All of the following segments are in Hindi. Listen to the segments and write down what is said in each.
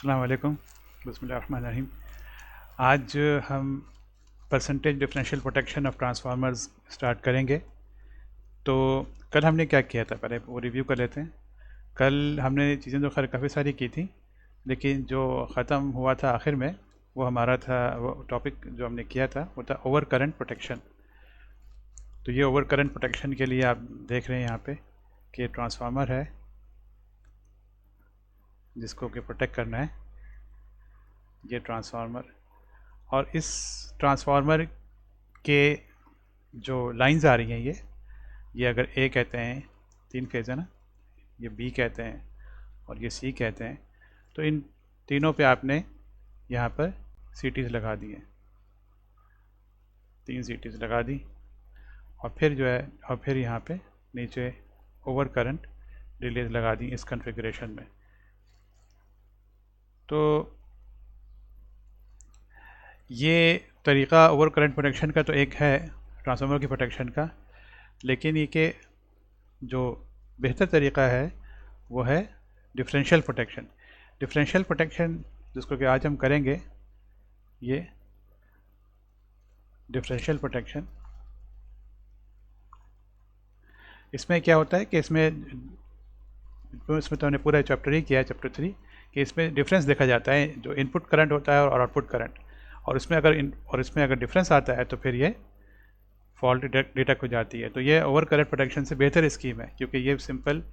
अस्सलाम वालेकुम, बिस्मिल्लाहिर्रहमानिर्रहीम। आज हम percentage differential protection of transformers start करेंगे। तो कल हमने क्या किया था, पहले वो रिव्यू कर लेते हैं। कल हमने चीज़ें तो खैर काफ़ी सारी की थी, लेकिन जो ख़त्म हुआ था आखिर में वो हमारा था, वो टॉपिक जो हमने किया था वो था ओवर करंट प्रोटेक्शन। तो ये ओवर करंट प्रोटेक्शन के लिए आप देख रहे हैं यहाँ पे कि ट्रांसफार्मर है जिसको कि प्रोटेक्ट करना है, ये ट्रांसफार्मर। और इस ट्रांसफार्मर के जो लाइंस आ रही हैं ये अगर ए कहते हैं, 3 फेज़ है ना, ये बी कहते हैं और ये सी कहते हैं। तो इन तीनों पे आपने यहाँ पर सीटीज़ लगा दी हैं, 3 सीटीज़ लगा दी। और फिर जो है, और फिर यहाँ पे नीचे ओवर करंट रिलेज लगा दी इस कॉन्फ़िगरेशन में। तो ये तरीक़ा ओवर करंट प्रोटेक्शन का तो एक है, ट्रांसफार्मर की प्रोटेक्शन का, लेकिन ये के जो बेहतर तरीक़ा है वो है डिफरेंशियल प्रोटेक्शन। डिफरेंशियल प्रोटेक्शन जिसको कि आज हम करेंगे, ये डिफरेंशियल प्रोटेक्शन, इसमें क्या होता है कि इसमें तो हमने पूरा चैप्टर ही किया है, चैप्टर 3, कि इसमें डिफरेंस देखा जाता है, जो इनपुट करंट होता है और आउटपुट करंट, और इसमें अगर डिफरेंस आता है तो फिर ये फॉल्ट डिटेक्ट हो जाती है। तो ये ओवर करंट प्रोटेक्शन से बेहतर स्कीम है, क्योंकि ये सिंपल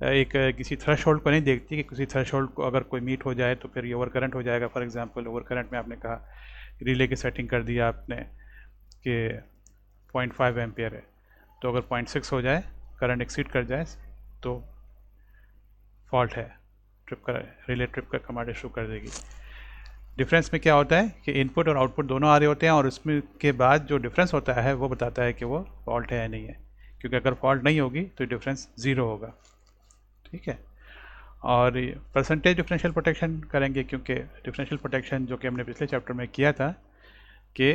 एक किसी थ्रेशोल्ड को नहीं देखती कि किसी थ्रेशोल्ड को अगर कोई मीट हो जाए तो फिर ये ओवर करंट हो जाएगा। फॉर एग्जांपल ओवर करंट में आपने कहा रिले की सेटिंग कर दिया आपने कि 0.5 एम्पियर है, तो अगर 0.6 हो जाए, करंट एक्सीड कर जाए, तो फॉल्ट है, रिले ट्रिप का कमांड इशू कर देगी। डिफरेंस में क्या होता है कि इनपुट और आउटपुट दोनों आ रहे होते हैं, और उसमें के बाद जो डिफरेंस होता है वो बताता है कि वो फॉल्ट है या नहीं है, क्योंकि अगर फॉल्ट नहीं होगी तो डिफरेंस ज़ीरो होगा। ठीक है। और परसेंटेज डिफरेंशियल प्रोटेक्शन करेंगे, क्योंकि डिफरेंशियल प्रोटेक्शन जो कि हमने पिछले चैप्टर में किया था कि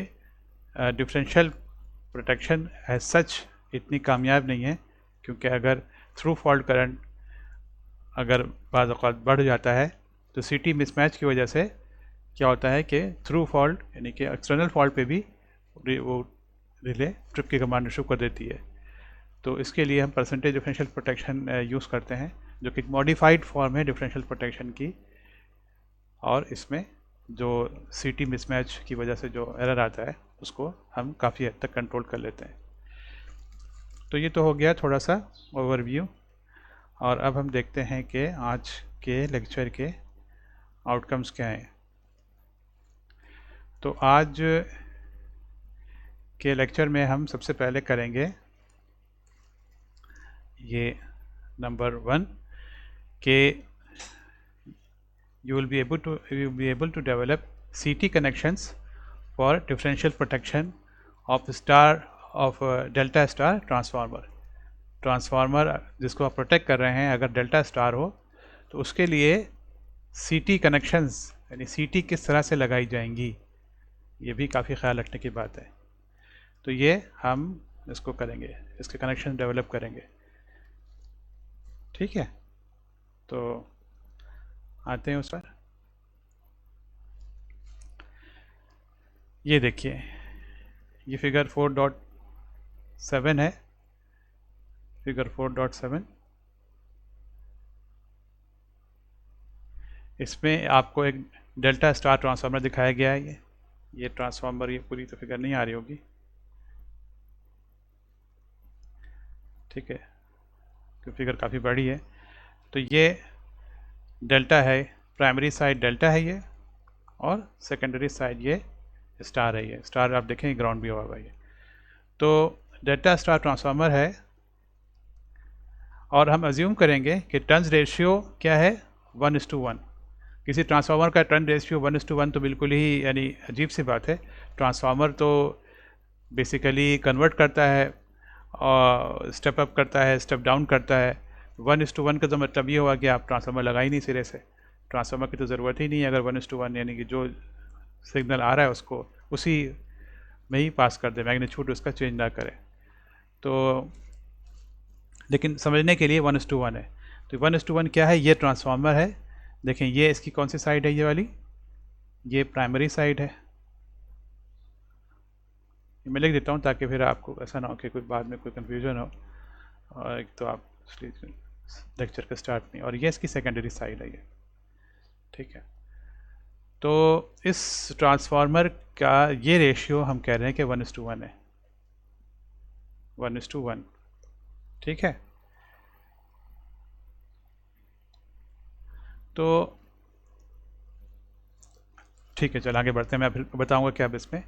डिफरेंशियल प्रोटेक्शन एज सच इतनी कामयाब नहीं है, क्योंकि अगर थ्रू फॉल्ट करंट अगर बाज़ औक़ात बढ़ जाता है तो सीटी मिसमैच की वजह से क्या होता है कि थ्रू फॉल्ट यानी कि एक्सटर्नल फॉल्ट पे भी वो रिले ट्रिप की कमांड इशू कर देती है। तो इसके लिए हम परसेंटेज डिफरेंशियल प्रोटेक्शन यूज़ करते हैं, जो कि एक मॉडिफाइड फॉर्म है डिफरेंशियल प्रोटेक्शन की, और इसमें जो सीटी मिसमैच की वजह से जो एरर आता है उसको हम काफ़ी हद तक कंट्रोल कर लेते हैं। तो ये तो हो गया थोड़ा सा ओवरव्यू, और अब हम देखते हैं कि आज के लेक्चर के आउटकम्स क्या हैं। तो आज के लेक्चर में हम सबसे पहले करेंगे ये नंबर 1 कि you will be able to develop CT connections for differential protection of delta star transformer जिसको आप प्रोटेक्ट कर रहे हैं, अगर डेल्टा स्टार हो तो उसके लिए CT कनेक्शंस यानी CT किस तरह से लगाई जाएंगी, ये भी काफ़ी ख्याल रखने की बात है। तो ये हम इसको करेंगे, इसके कनेक्शन डेवलप करेंगे। ठीक है, तो आते हैं उस पर। ये देखिए, ये फिगर 4.7 है, फिगर 4.7। इसमें आपको एक डेल्टा स्टार ट्रांसफार्मर दिखाया गया है। ये ट्रांसफार्मर, ये पूरी तो फिगर नहीं आ रही होगी, ठीक है, क्योंकि फिगर काफ़ी बड़ी है। तो ये डेल्टा है, प्राइमरी साइड डेल्टा है ये, और सेकेंडरी साइड ये स्टार है। ये स्टार आप देखें ग्राउंड भी होगा ये। तो डेल्टा स्टार ट्रांसफार्मर है, और हम अज्यूम करेंगे कि टर्न्स रेशियो क्या है, 1:1। किसी ट्रांसफार्मर का टर्न रेशियो 1:1 तो बिल्कुल ही यानी अजीब सी बात है। ट्रांसफार्मर तो बेसिकली कन्वर्ट करता है और स्टेप अप करता है, स्टेप डाउन करता है। 1:1 का तो मतलब ये हुआ कि आप ट्रांसफार्मर लगा ही नहीं सिरे से, ट्रांसफार्मर की तो ज़रूरत ही नहीं है। अगर 1:1 यानी कि जो सिग्नल आ रहा है उसको उसी में ही पास कर दे, मैग्नीट्यूड उसका चेंज ना करे। तो लेकिन समझने के लिए 1:1 है। तो 1:1 क्या है, ये ट्रांसफार्मर है देखें ये इसकी कौन सी साइड है, ये वाली, ये प्राइमरी साइड है। मैं लिख देता हूँ ताकि फिर आपको ऐसा ना हो कि कोई बाद में कोई कन्फ्यूजन हो, और एक तो आप लेक्चर का स्टार्ट नहीं, और ये इसकी सेकेंडरी साइड है ये, ठीक है। तो इस ट्रांसफार्मर का ये रेशियो हम कह रहे हैं कि 1:1 है, 1:1, ठीक है। तो ठीक है, चल आगे बढ़ते हैं, मैं फिर बताऊंगा क्या अब इसमें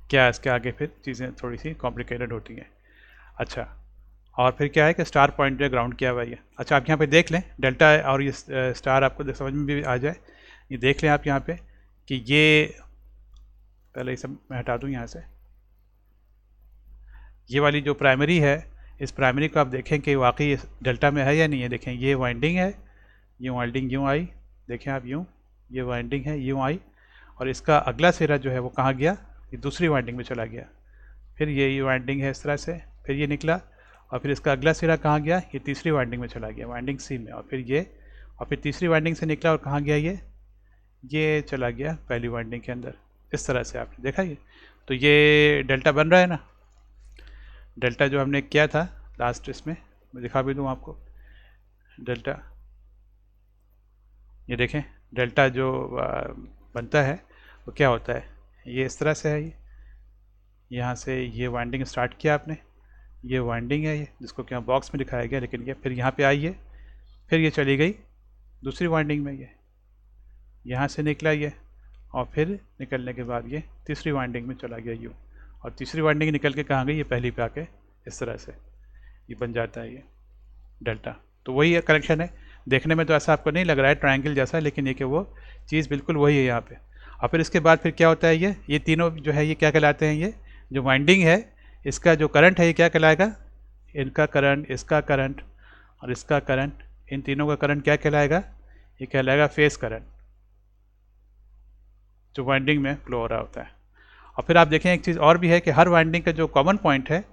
क्या इसके आगे फिर चीज़ें थोड़ी सी कॉम्प्लिकेटेड होती हैं। अच्छा, और फिर क्या है कि स्टार पॉइंट जो ग्राउंड किया हुआ है। अच्छा, आप यहाँ पे देख लें डेल्टा और ये स्टार आपको समझ में भी आ जाए, ये देख लें आप यहाँ पे कि ये, पहले ये सब मैं हटा दूँ यहाँ से, ये वाली जो प्राइमरी है, इस प्राइमरी को आप देखें कि वाकई डेल्टा में है या नहीं है। देखें ये वाइंडिंग है, ये वाइंडिंग यूँ आई, देखें आप यूँ, ये वाइंडिंग है यूँ आई, और इसका अगला सिरा जो है वो कहाँ गया, ये दूसरी वाइंडिंग में चला गया। फिर ये वाइंडिंग है इस तरह से, फिर ये निकला, और फिर इसका अगला सिरा कहाँ गया, ये तीसरी वाइंडिंग में चला गया, वाइंडिंग सी में, और फिर ये, और फिर तीसरी वाइंडिंग से निकला और कहाँ गया, ये चला गया पहली वाइंडिंग के अंदर। इस तरह से आपने देखा ये, तो ये डेल्टा बन रहा है ना। डेल्टा जो हमने किया था लास्ट इसमें, मैं दिखा भी दूँ आपको डेल्टा, ये देखें डेल्टा जो बनता है वो क्या होता है, ये इस तरह से है। ये यहाँ से ये वाइंडिंग स्टार्ट किया आपने, ये वाइंडिंग है ये, जिसको क्या बॉक्स में दिखाया गया, लेकिन ये फिर यहाँ पे आई है, फिर ये चली गई दूसरी वाइंडिंग में, ये यहाँ से निकला ये, और फिर निकलने के बाद ये तीसरी वाइंडिंग में चला गया यूँ, और तीसरी वाइंडिंग निकल के कहाँ गई, ये पहली पे आके इस तरह से ये बन जाता है ये डेल्टा। तो वही कनेक्शन है, देखने में तो ऐसा आपको नहीं लग रहा है ट्रायंगल जैसा, लेकिन ये कि वो चीज़ बिल्कुल वही है यहाँ पे। और फिर इसके बाद फिर क्या होता है, ये तीनों जो है ये क्या कहलाते हैं, ये जो वाइंडिंग है इसका जो करंट है ये क्या कहलाएगा, इनका करंट, इसका करंट और इसका करंट, इन तीनों का करंट क्या कहलाएगा, ये कहलाएगा फेस करंट, जो वाइंडिंग में फ्लो हो रहा होता है। और फिर आप देखें एक चीज़ और भी है कि हर वाइंडिंग का जो कॉमन पॉइंट है,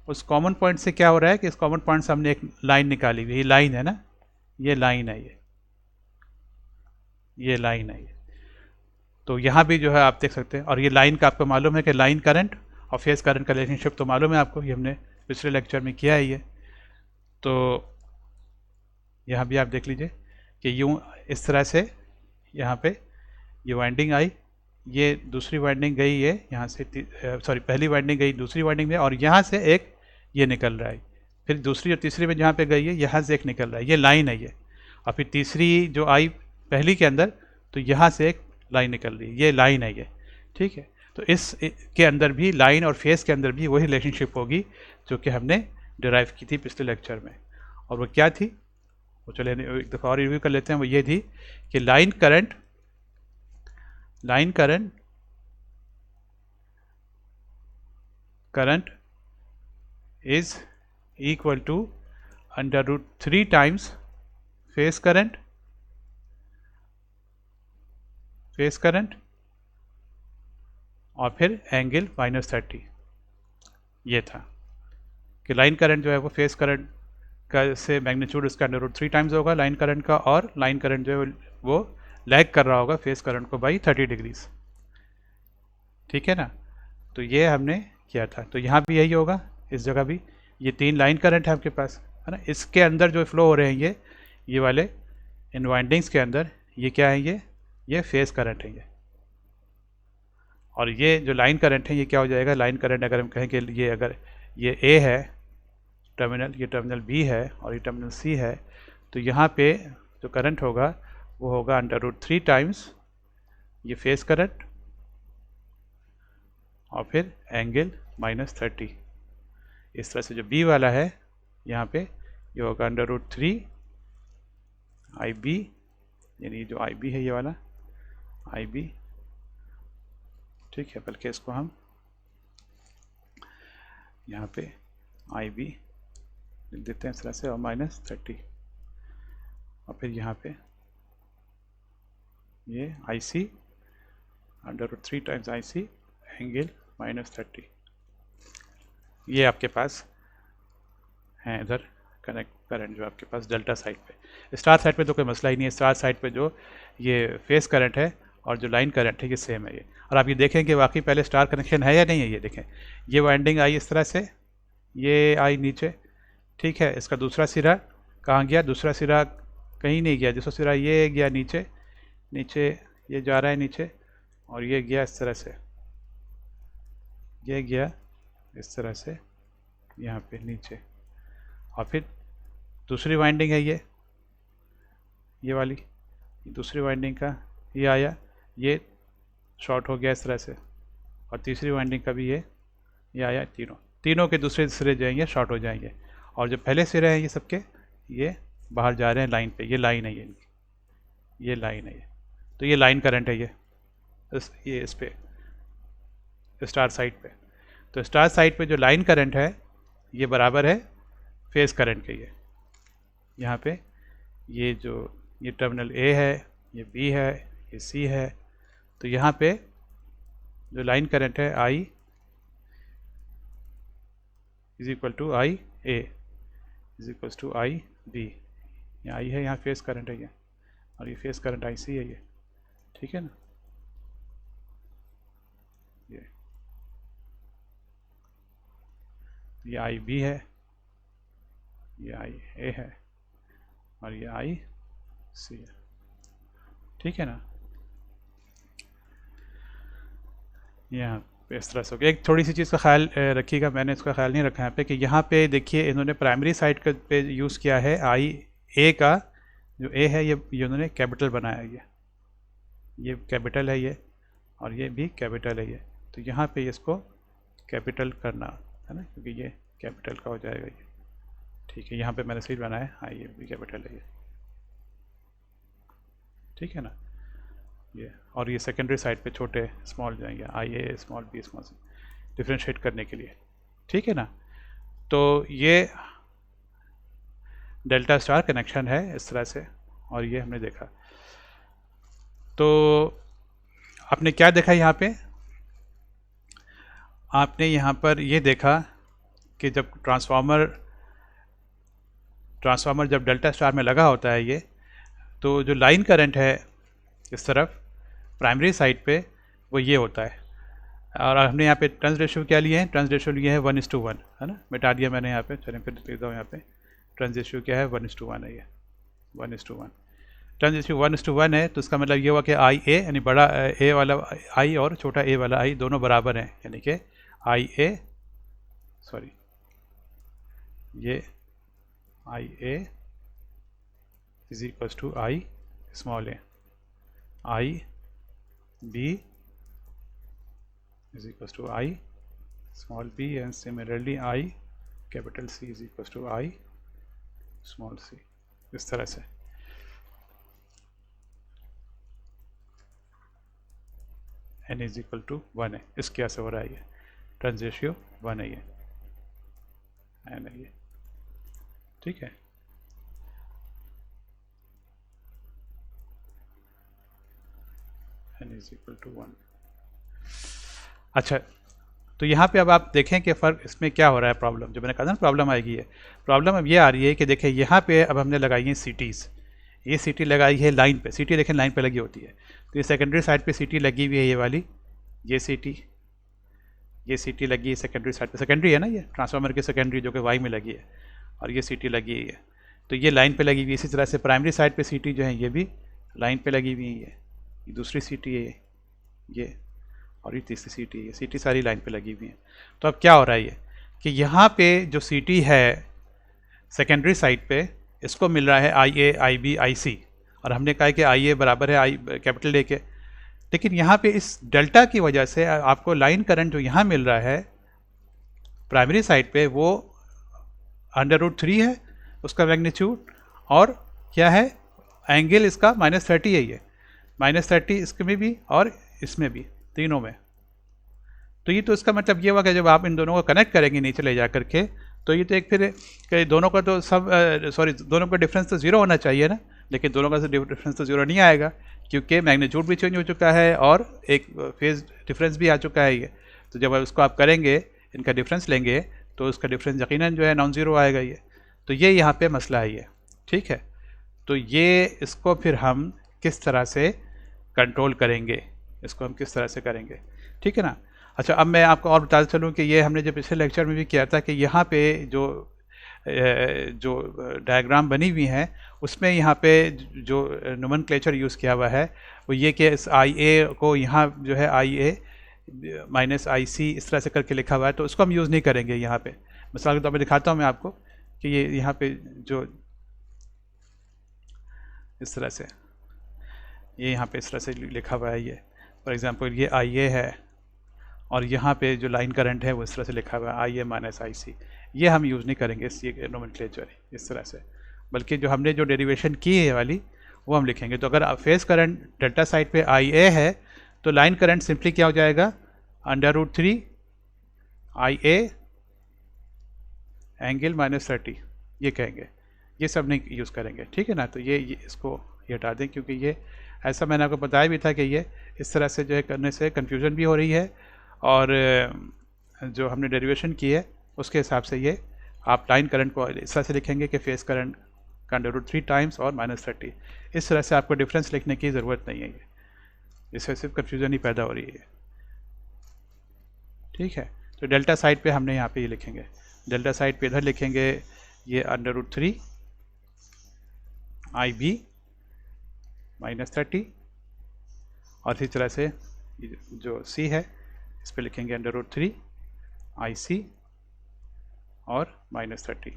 उस कॉमन पॉइंट से क्या हो रहा है कि इस कॉमन पॉइंट से हमने एक लाइन निकाली हुई, ये लाइन है ना, ये लाइन है, ये लाइन है ये। तो यहाँ भी जो है आप देख सकते हैं, और ये लाइन का आपको मालूम है कि लाइन करंट और फेस करंट का रिलेशनशिप तो मालूम है आपको, ये हमने पिछले लेक्चर में किया है ये। तो यहाँ भी आप देख लीजिए कि यूँ इस तरह से यहाँ पे ये वाइंडिंग आई, ये दूसरी वाइंडिंग गई, ये यहाँ से सॉरी पहली वाइंडिंग गई दूसरी वाइंडिंग में, और यहाँ से एक ये निकल रहा है, फिर दूसरी और तीसरी में जहाँ पे गई है यहाँ से एक निकल रहा है, ये लाइन है ये। और फिर तीसरी जो आई पहली के अंदर, तो यहाँ से एक लाइन निकल रही है, ये लाइन है ये, ठीक है। तो इस के अंदर भी लाइन और फेस के अंदर भी वही रिलेशनशिप होगी जो कि हमने डिराइव की थी पिछले लेक्चर में। और वो क्या थी, वो चले एक दफ़ा और रिव्यू कर लेते हैं। वो ये थी कि line current is equal to √3 times phase current और फिर एंगल -30। ये था कि लाइन करंट जो है वो फेस करंट का से मैग्नीट्यूड उसका √3 टाइम्स होगा लाइन करंट का, और लाइन करंट जो है वो लैग कर रहा होगा फेस करंट को बाई 30 डिग्रीज, ठीक है ना। तो ये हमने किया था। तो यहाँ भी यही होगा, इस जगह भी ये 3 लाइन करंट है आपके पास, है ना। इसके अंदर जो फ्लो हो रहे हैं ये वाले इन वाइंडिंग्स के अंदर, ये क्या है, ये फेस करंट है ये। और ये जो लाइन करंट है ये क्या हो जाएगा, लाइन करंट अगर हम कहें कि ये अगर ये ए है टर्मिनल, ये टर्मिनल बी है और ये टर्मिनल सी है, तो यहाँ पे जो करंट होगा वो होगा √3 टाइम्स ये फेस करंट और फिर एंगल -30। इस तरह से जो बी वाला है यहाँ पे ये होगा √3 IB, यानी जो IB है ये वाला IB, ठीक है। बल्कि इसको हम यहाँ पे IB लिख देते हैं इस तरह से, और -30, और फिर यहाँ पे ये IC √3 टाइम्स IC एंगल -30। ये आपके पास हैं इधर कनेक्ट करंट जो आपके पास डेल्टा साइड पे। स्टार साइड पे तो कोई मसला ही नहीं है। स्टार साइड पे जो ये फेस करंट है और जो लाइन करंट है ये सेम है ये। और आप ये देखें कि वाकई पहले स्टार कनेक्शन है या नहीं है। ये देखें, ये वाइंडिंग आई इस तरह से, ये आई नीचे, ठीक है। इसका दूसरा सिरा कहाँ गया? दूसरा सिरा कहीं नहीं गया। दूसरा सिरा ये गया नीचे, नीचे ये जा रहा है नीचे, और ये गया इस तरह से, ये गया इस तरह से यहाँ पे नीचे। और फिर दूसरी वाइंडिंग है ये वाली, दूसरी वाइंडिंग का ये आया, ये शॉर्ट हो गया इस तरह से। और तीसरी वाइंडिंग का भी ये आया। तीनों के दूसरे सिरे जाएंगे शॉर्ट हो जाएंगे। और जो पहले सिरे हैं ये सबके, ये बाहर जा रहे हैं लाइन पे। ये लाइन है ये लाइन है ये। तो ये लाइन करंट है ये इस पे स्टार साइड पे। तो स्टार साइड पे जो लाइन करंट है ये बराबर है फेस करंट के। ये यहाँ पे ये जो ये टर्मिनल ए है, ये बी है, ये सी है। तो यहाँ पे जो लाइन करंट है I is equal to I A is equal to I B. यहाँ आई है, यहाँ फेस करंट है ये, और ये फेस करंट आई सी है ये, ठीक है ना। ये आई बी है, ये आई ए है, और ये आई सी है, ठीक है ना। यहाँ पे इस तरह से होगा। एक थोड़ी सी चीज़ का ख्याल रखिएगा, मैंने इसका ख्याल नहीं रखा यहाँ पे, कि यहाँ पे देखिए इन्होंने प्राइमरी साइड का पे यूज़ किया है आई ए का। जो ए है ये उन्होंने कैपिटल बनाया, ये कैपिटल है ये, और ये भी कैपिटल है ये। तो यहाँ पे इसको कैपिटल करना है ना, क्योंकि ये कैपिटल का हो जाएगा ये, ठीक है। यहाँ पे मैंने सही बनाया, हाँ ये भी कैपिटल है ये, ठीक है ना ये। और ये सेकेंडरी साइड पे छोटे स्मॉल जाएंगे, आई ए small B small C, differentiate करने के लिए, ठीक है ना। तो ये डेल्टा स्टार कनेक्शन है इस तरह से, और ये हमने देखा। तो आपने क्या देखा यहाँ पे? आपने यहाँ पर ये देखा कि जब ट्रांसफार्मर जब डेल्टा स्टार में लगा होता है ये, तो जो लाइन करंट है इस तरफ प्राइमरी साइड पे वो ये होता है। और हमने यहाँ पे टर्न्स रेशियो क्या लिए हैं? टर्न्स रेशियो लिए है 1:1, है ना। मिटा दिया मैंने यहाँ पे, चलें फिर देता हूँ। यहाँ पे टर्न्स रेशियो क्या है? 1:1 है ये, 1:1। टर्न्स रेशियो 1:1 है, तो इसका मतलब ये हुआ कि आई ए यानी बड़ा ए वाला आई और छोटा ए वाला आई दोनों बराबर हैं, यानी कि आई ए सॉरी ये I A is equal to I small A, I B is equals to I small b, and similarly I capital C is equals to I small c, इस तरह से। n is equal to 1 है, इस क्या से हो रहा है? ये टर्न्स रेशियो 1 है, ये n है ये, ठीक है। n is equal to 1। अच्छा, तो यहाँ पे अब आप देखें कि फ़र्क इसमें क्या हो रहा है। प्रॉब्लम जो मैंने कहा ना प्रॉब्लम आएगी, है प्रॉब्लम अब ये आ रही है कि देखें यहाँ पे अब हमने लगाई है सीटीज़। ये सीटी लगाई है लाइन पे, सीटी देखें लाइन पे लगी होती है। तो ये सेकेंडरी साइड पे सीटी लगी हुई है, ये वाली ये सीटी लगी है सेकेंडरी साइड पे। सेकेंडरी है ना, ये ट्रांसफार्मर की सेकेंडरी जो कि वाई में लगी है, और ये सीटी लगी हुई है, तो ये लाइन पे लगी हुई है। इसी तरह से प्राइमरी साइड पे सीटी जो है ये भी लाइन पे लगी हुई है। ये दूसरी सीटी है ये, और ये तीसरी सीटी है, ये सीटी सारी लाइन पे लगी हुई है। तो अब क्या हो रहा है ये कि यहाँ पे जो सीटी है सेकेंडरी साइड पे, इसको मिल रहा है आई ए, आई बी, आई सी, और हमने कहा कि आई ए बराबर है आई कैपिटल ए के। लेकिन यहाँ पे इस डेल्टा की वजह से आपको लाइन करंट जो यहाँ मिल रहा है प्राइमरी साइड पे वो √3 है उसका मैग्नीट्यूड, और क्या है एंगल इसका -30 है, ये -30 इसमें भी और इसमें भी, तीनों में। तो ये तो इसका मतलब ये हुआ कि जब आप इन दोनों को कनेक्ट करेंगे नीचे ले जा करके, तो ये तो एक फिर कि दोनों का तो दोनों का डिफरेंस तो ज़ीरो होना चाहिए ना, लेकिन दोनों का डिफरेंस तो ज़ीरो नहीं आएगा, क्योंकि मैग्नीट्यूड भी चेंज हो चुका है और एक फेज डिफरेंस भी आ चुका है ये। तो जब उसको आप करेंगे, इनका डिफरेंस लेंगे, तो उसका डिफरेंस यकीनन जो है नॉन ज़ीरो आएगा ये। तो ये यहाँ पे मसला है ये, ठीक है। तो ये इसको फिर हम किस तरह से कंट्रोल करेंगे, इसको हम किस तरह से करेंगे, ठीक है ना। अच्छा, अब मैं आपको और बताता चलूँ कि ये हमने जो पिछले लेक्चर में भी किया था कि यहाँ पे जो डायग्राम बनी हुई हैं उसमें यहाँ पे जो नोमेनक्लेचर यूज़ किया हुआ है वो ये कि इस आई ए को यहाँ जो है आई ए माइनस आई सी इस तरह से करके लिखा हुआ है, तो उसको हम यूज़ नहीं करेंगे यहाँ पे। मिसाल के तौर पर दिखाता हूँ मैं आपको कि ये यहाँ पे जो इस तरह से ये यहाँ पे इस तरह से लिखा हुआ है, ये फॉर एग्जांपल ये आई ए है और यहाँ पे जो लाइन करंट है वो इस तरह से लिखा हुआ है आई ए माइनस आई सी। ये हम यूज़ नहीं करेंगे इस ये नोमेनक्लेचर इस तरह से, बल्कि जो हमने जो डेरिवेशन की है वाली वो हम लिखेंगे। तो अगर फेस करंट डेल्टा साइड पे आई ए है तो लाइन करंट सिंपली क्या हो जाएगा, √3 आई ए एंगल -30 ये कहेंगे, ये सब नहीं यूज़ करेंगे, ठीक है ना। तो ये इसको ये हटा दें, क्योंकि ये ऐसा मैंने आपको बताया भी था कि ये इस तरह से जो है करने से कन्फ्यूज़न भी हो रही है, और जो हमने डेरिवेशन की है उसके हिसाब से ये आप लाइन करंट को इस तरह से लिखेंगे कि फेस करंट का √3 टाइम्स और -30। इस तरह से आपको डिफरेंस लिखने की ज़रूरत नहीं है, ये इससे सिर्फ कन्फ्यूज़न ही पैदा हो रही है, ठीक है। तो डेल्टा साइड पे हमने यहाँ पे ये लिखेंगे, डेल्टा साइड पे इधर लिखेंगे ये √3 आई बी -30, और इसी तरह से जो सी है इस पे लिखेंगे √3 आई सी और -30,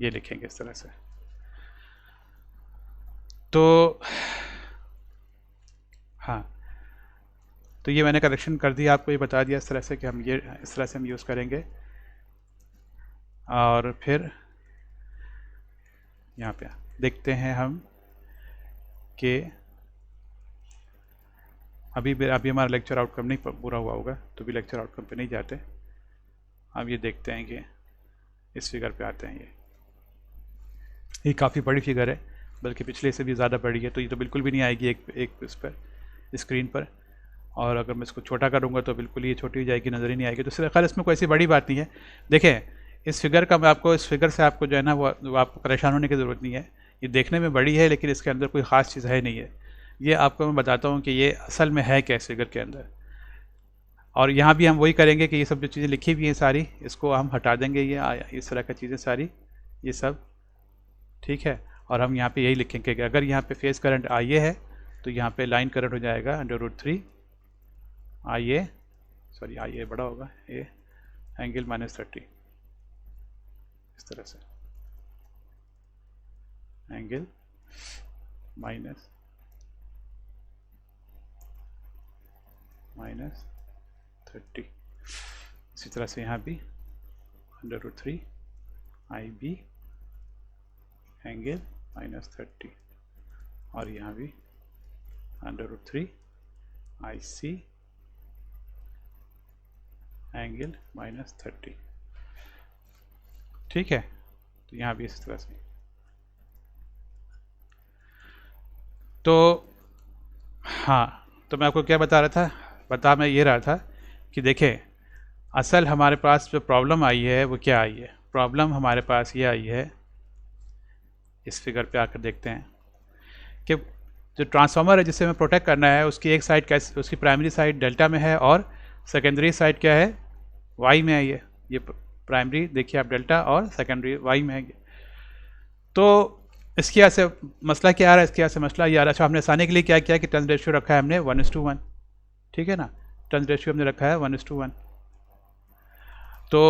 ये लिखेंगे इस तरह से। तो हाँ, तो ये मैंने करेक्शन कर दिया, आपको ये बता दिया इस तरह से कि हम ये इस तरह से हम यूज़ करेंगे। और फिर यहाँ पे देखते हैं हम कि अभी हमारा लेक्चर आउटकम नहीं पूरा हुआ होगा, तो भी लेक्चर आउटकम पे नहीं जाते। अब ये देखते हैं कि इस फिगर पे आते हैं। ये काफ़ी बड़ी फिगर है, बल्कि पिछले से भी ज़्यादा बड़ी है, तो ये तो बिल्कुल भी नहीं आएगी एक इस पर स्क्रीन पर। और अगर मैं इसको छोटा करूँगा तो बिल्कुल ये छोटी हो जाएगी, नज़र ही नहीं आएगी। तो खैर इसमें कोई ऐसी बड़ी बात नहीं है। देखें इस फिगर का, मैं आपको इस फिगर से आपको जो है ना वो आपको परेशान होने की ज़रूरत नहीं है। ये देखने में बड़ी है लेकिन इसके अंदर कोई ख़ास चीज़ है नहीं है। ये आपको मैं बताता हूँ कि ये असल में है क्या इस फिगर के अंदर। और यहाँ भी हम वही करेंगे कि ये सब जो चीज़ें लिखी हुई हैं सारी, इसको हम हटा देंगे, ये इस तरह की चीज़ें सारी ये सब, ठीक है। और हम यहाँ पे यही लिखेंगे कि अगर यहाँ पे फेस करंट आई ए है तो यहाँ पे लाइन करंट हो जाएगा √3 आई ए, सॉरी आई ए बड़ा होगा, ए एंगल -30, इस तरह से एंगल -30। इसी तरह से यहाँ भी √3 आई बी एंगल -30, और यहाँ भी √3 आई सी एंगल -30, ठीक है। तो यहाँ भी इस तरह से। तो हाँ, तो मैं आपको क्या बता रहा था, मैं ये रहा था कि देखें असल हमारे पास जो प्रॉब्लम आई है वो क्या आई है। प्रॉब्लम हमारे पास ये आई है, इस फिगर पे आकर देखते हैं कि जो ट्रांसफार्मर है जिसे हमें प्रोटेक्ट करना है उसकी एक साइड कैसे, उसकी प्राइमरी साइड डेल्टा में है और सेकेंडरी साइड क्या है, वाई में है। ये प्राइमरी देखिए आप डेल्टा और सेकेंडरी वाई में है। तो इसके यहाँ से मसला क्या आ रहा है, इसके यहाँ से मसला ये आ रहा है। अच्छा, हमने आसानी के लिए क्या किया कि टर्न्स रेशियो रखा है हमने 1:1, ठीक है ना। टर्न्स रेशियो हमने रखा है 1:1। तो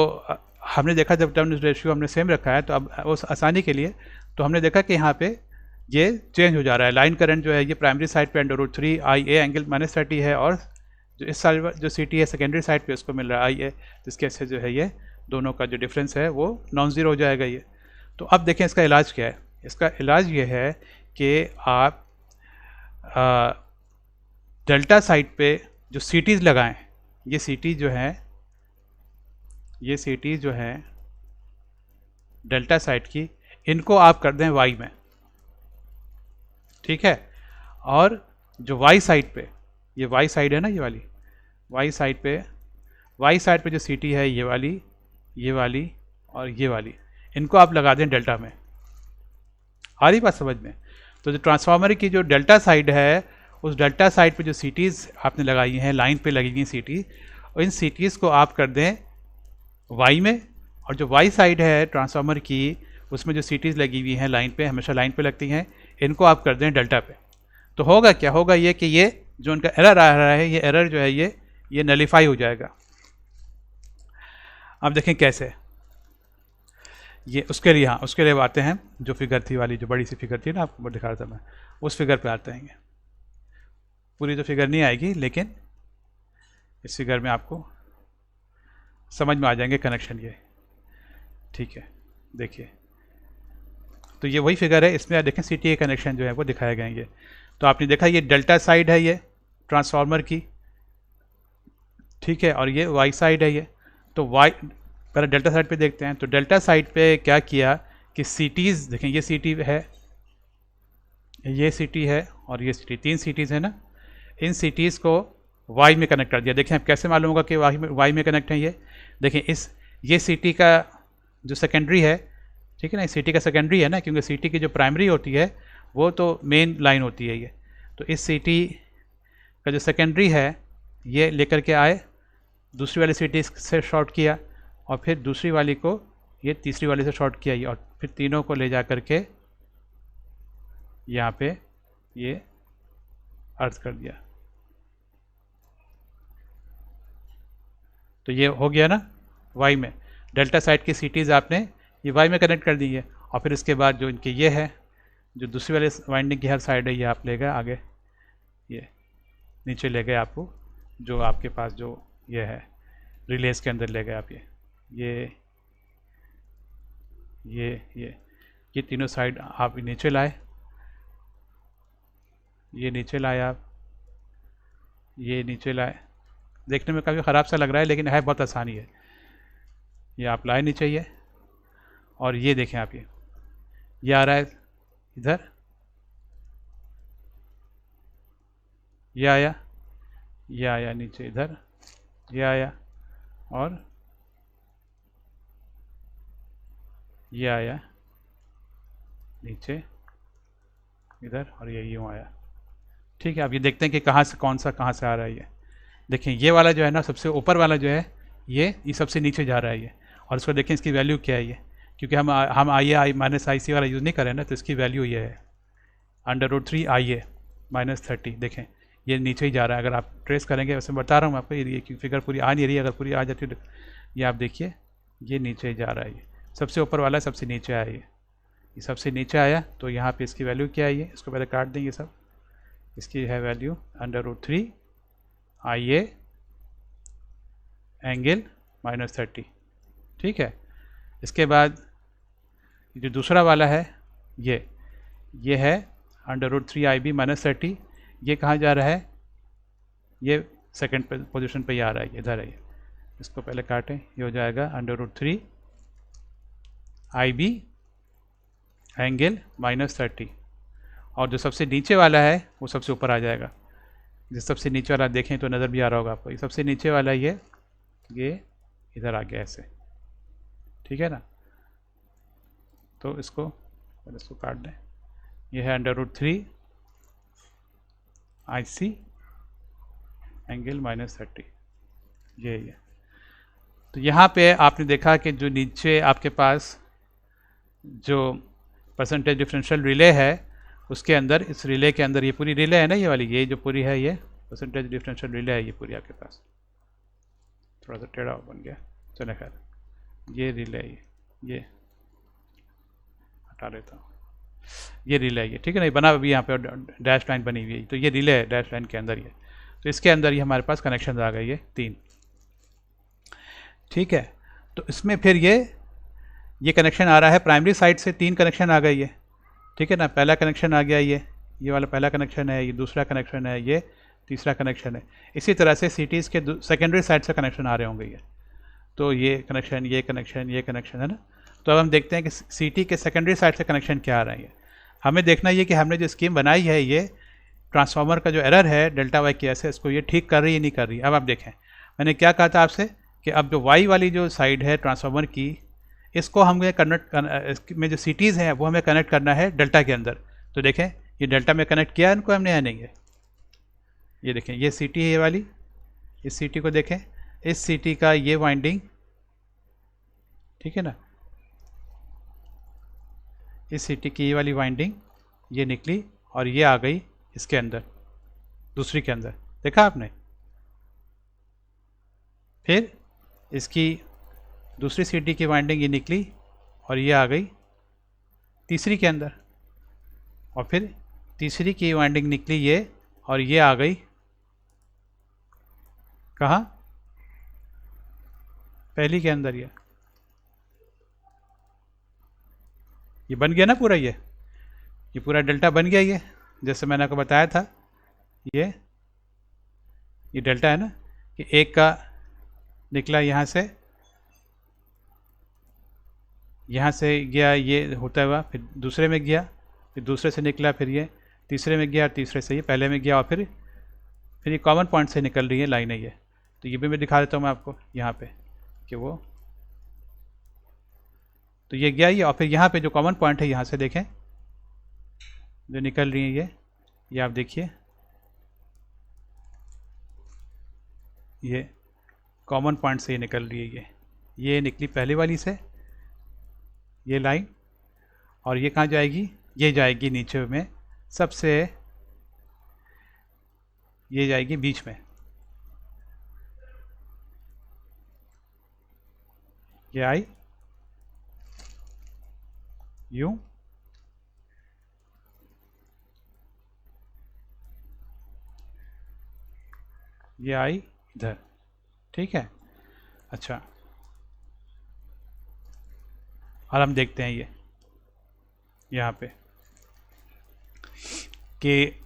हमने देखा जब टर्न्स रेशियो हमने सेम रखा है तो अब उस आसानी के लिए तो हमने देखा कि यहाँ पे ये चेंज हो जा रहा है। लाइन करंट जो है ये प्राइमरी साइड पे √3 आई ए एंगल -30 है, और जो इस साइड जो सी टी है सेकेंडरी साइड पे उसको मिल रहा है आई ए, जिसके से जो है ये दोनों का जो डिफरेंस है वो नॉन ज़ीरो हो जाएगा ये। तो अब देखें इसका इलाज क्या है। इसका इलाज ये है कि आप डेल्टा साइड पे जो सीटीज़ लगाएं, ये सीटी जो है, ये सीटी जो है डेल्टा साइड की, इनको आप कर दें वाई में, ठीक है। और जो वाई साइड पे, ये वाई साइड है ना, ये वाली वाई साइड पे जो सीटी है ये वाली और ये वाली, इनको आप लगा दें डेल्टा में। आ रही बात समझ में? तो जो ट्रांसफार्मर की जो डेल्टा साइड है, उस डेल्टा साइड पे जो सीटीज़ आपने लगाई हैं, लाइन पे लगी हुई सीटी, और इन सीटीज़ को आप कर दें वाई में, और जो वाई साइड है ट्रांसफार्मर की, उसमें जो सीटीज़ लगी हुई हैं लाइन पे, हमेशा लाइन पे लगती हैं, इनको आप कर दें डेल्टा पे। तो होगा क्या, होगा ये कि ये जो उनका एरर आ रहा है, ये एरर जो है ये नलीफाई हो जाएगा। अब देखें कैसे, ये उसके लिए, हाँ उसके लिए आते हैं, जो फिगर थी वाली, जो बड़ी सी फिगर थी ना आपको दिखा रहा था मैं, उस फिगर पे आते हैं। पूरी तो फिगर नहीं आएगी, लेकिन इस फिगर में आपको समझ में आ जाएंगे कनेक्शन ये, ठीक है। देखिए, तो ये वही फिगर है, इसमें देखें सी टी ए कनेक्शन जो है वो दिखाए गए हैं ये। तो आपने देखा ये डेल्टा साइड है ये ट्रांसफार्मर की, ठीक है, और ये वाई साइड है ये। तो वाई, पहले डेल्टा साइड पे देखते हैं। तो डेल्टा साइड पे क्या किया कि सीटीज़ देखें, ये सीटी है, ये सीटी है, और ये सीटी, 3 सीटीज़ है ना। इन सीटीज़ को वाई में कनेक्ट कर दिया। देखें अब कैसे मालूम होगा कि वाई में कनेक्ट है ये। देखें ये सीटी का जो सेकेंडरी है, ठीक है ना, सीटी का सेकेंडरी है ना, क्योंकि सीटी की जो प्राइमरी होती है वो तो मेन लाइन होती है ये। तो इस सीटी का जो सेकेंडरी है ये लेकर के आए, दूसरी वाली सीटी से शॉर्ट किया, और फिर दूसरी वाली को ये तीसरी वाली से शॉर्ट किया ये, और फिर तीनों को ले जा कर के यहाँ पे ये अर्थ कर दिया। तो ये हो गया ना वाई में, डेल्टा साइड की सीटीज़ आपने ये वाई में कनेक्ट कर दी है। और फिर इसके बाद जो इनके ये है, जो दूसरी वाले वाइंडिंग की हर साइड है, ये आप ले गए आगे, ये नीचे ले गए आपको, जो आपके पास जो ये है रिलेस के अंदर ले गए आप ये तीनों साइड आप नीचे लाए, ये नीचे लाए आप, ये नीचे लाए। देखने में काफ़ी ख़राब सा लग रहा है, लेकिन है बहुत आसानी है। ये आप लाए नीचे ये, और ये देखें आप, ये आ रहा है इधर, ये आया नीचे इधर, ये आया, और ये आया नीचे इधर, और ये यूँ आया, ठीक है। अब ये देखते हैं कि कहाँ से कौन सा कहाँ से आ रहा है ये। देखें ये वाला जो है ना, सबसे ऊपर वाला जो है ये सबसे नीचे जा रहा है ये, और इसको देखें इसकी वैल्यू क्या है ये, क्योंकि हम आई माइनस आई सी वाला यूज़ नहीं कर रहे हैं ना, तो इसकी वैल्यू ये है √3 IA - 30। देखें ये नीचे ही जा रहा है, अगर आप ट्रेस करेंगे, वैसे बता रहा हूँ आपको, ये फिगर पूरी आ नहीं रही है, अगर पूरी आ जाती है ये आप देखिए, ये नीचे ही जा रहा है, ये सबसे ऊपर वाला सबसे नीचे आया ये सबसे नीचे आया। तो यहाँ पे इसकी वैल्यू क्या है ये, इसको पहले काट देंगे सब, इसकी है वैल्यू √3 IA एंगल -30, ठीक है। इसके बाद जो दूसरा वाला है ये है √3 IB -30, ये कहाँ जा रहा है, ये सेकंड पोजीशन पे ही आ रहा है, इधर है ये। इसको पहले काटें, ये हो जाएगा √3 IB एंगल -30, और जो सबसे नीचे वाला है वो सबसे ऊपर आ जाएगा। जो सबसे नीचे वाला देखें तो नज़र भी आ रहा होगा आपको, ये सबसे नीचे वाला ये इधर आ गया ऐसे, ठीक है ना। तो इसको काट दें, ये है √3 IC एंगल -30, ये। तो यहाँ पे आपने देखा कि जो नीचे आपके पास जो परसेंटेज डिफरेंशियल रिले है, उसके अंदर, इस रिले के अंदर, ये पूरी रिले है ना, ये वाली, ये जो पूरी है ये परसेंटेज डिफरेंशियल रिले है, ये पूरी आपके पास। थोड़ा सा टेढ़ा बन गया, चले खैर, ये रिले है, ये हटा लेता हूँ, ये रिले है ये, ठीक है ना, ये बना अभी यहाँ पे डैश लाइन बनी हुई है, तो ये रिले है डैश लाइन के अंदर ये। तो इसके अंदर ये हमारे पास कनेक्शन आ गए ये 3, ठीक है। तो इसमें फिर ये कनेक्शन आ रहा है प्राइमरी साइड से, 3 कनेक्शन आ गए ये, ठीक है ना। पहला कनेक्शन आ गया ये वाला पहला कनेक्शन है, ये दूसरा कनेक्शन है, ये तीसरा कनेक्शन है। इसी तरह से सीटीज़ के सेकेंडरी साइड से कनेक्शन आ रहे होंगे ये। तो ये कनेक्शन, ये कनेक्शन, ये कनेक्शन है ना। तो अब हम देखते हैं कि सीटी के सेकेंडरी साइड से कनेक्शन क्या आ रहा है। हमें देखना ये कि हमने जो स्कीम बनाई है, ये ट्रांसफार्मर का जो एरर है डेल्टा वाई के, ऐसे इसको ये ठीक कर रही है नहीं कर रही। अब आप देखें, मैंने क्या कहा था आपसे कि अब जो वाई वाली जो साइड है ट्रांसफार्मर की, इसको हमें इसमें जो सिटीज़ हैं वो हमें कनेक्ट करना है डेल्टा के अंदर। तो देखें ये डेल्टा में कनेक्ट किया है इनको हमने या नहीं है। ये देखें ये सिटी है ये वाली, इस सिटी को देखें, इस सिटी का ये वाइंडिंग, ठीक है ना, इस सिटी की ये वाली वाइंडिंग ये निकली और ये आ गई इसके अंदर, दूसरी के अंदर, देखा आपने। फिर इसकी दूसरी सिटी की वाइंडिंग ये निकली और ये आ गई तीसरी के अंदर, और फिर तीसरी की वाइंडिंग निकली ये और ये आ गई कहाँ, पहली के अंदर। ये बन गया ना पूरा, ये पूरा डेल्टा बन गया। ये जैसे मैंने आपको बताया था, ये डेल्टा है ना कि एक का निकला यहाँ से गया ये होता हुआ, फिर दूसरे में गया, फिर दूसरे से निकला, फिर ये तीसरे में गया, तीसरे से ये पहले में गया, और फिर ये कॉमन पॉइंट से निकल रही है लाइन है ये। तो ये भी मैं दिखा देता हूँ मैं आपको यहाँ पे कि वो, तो ये गया ये, और फिर यहाँ पे जो कॉमन पॉइंट है यहाँ से देखें जो निकल रही है ये आप देखिए, ये कॉमन पॉइंट से ये निकल रही है, ये निकली पहले वाली से ये लाइन, और ये कहाँ जाएगी, ये जाएगी नीचे में सबसे, ये जाएगी बीच में, ये आई यूं, ये आई इधर, ठीक है। अच्छा, और हम देखते हैं ये यहाँ पे कि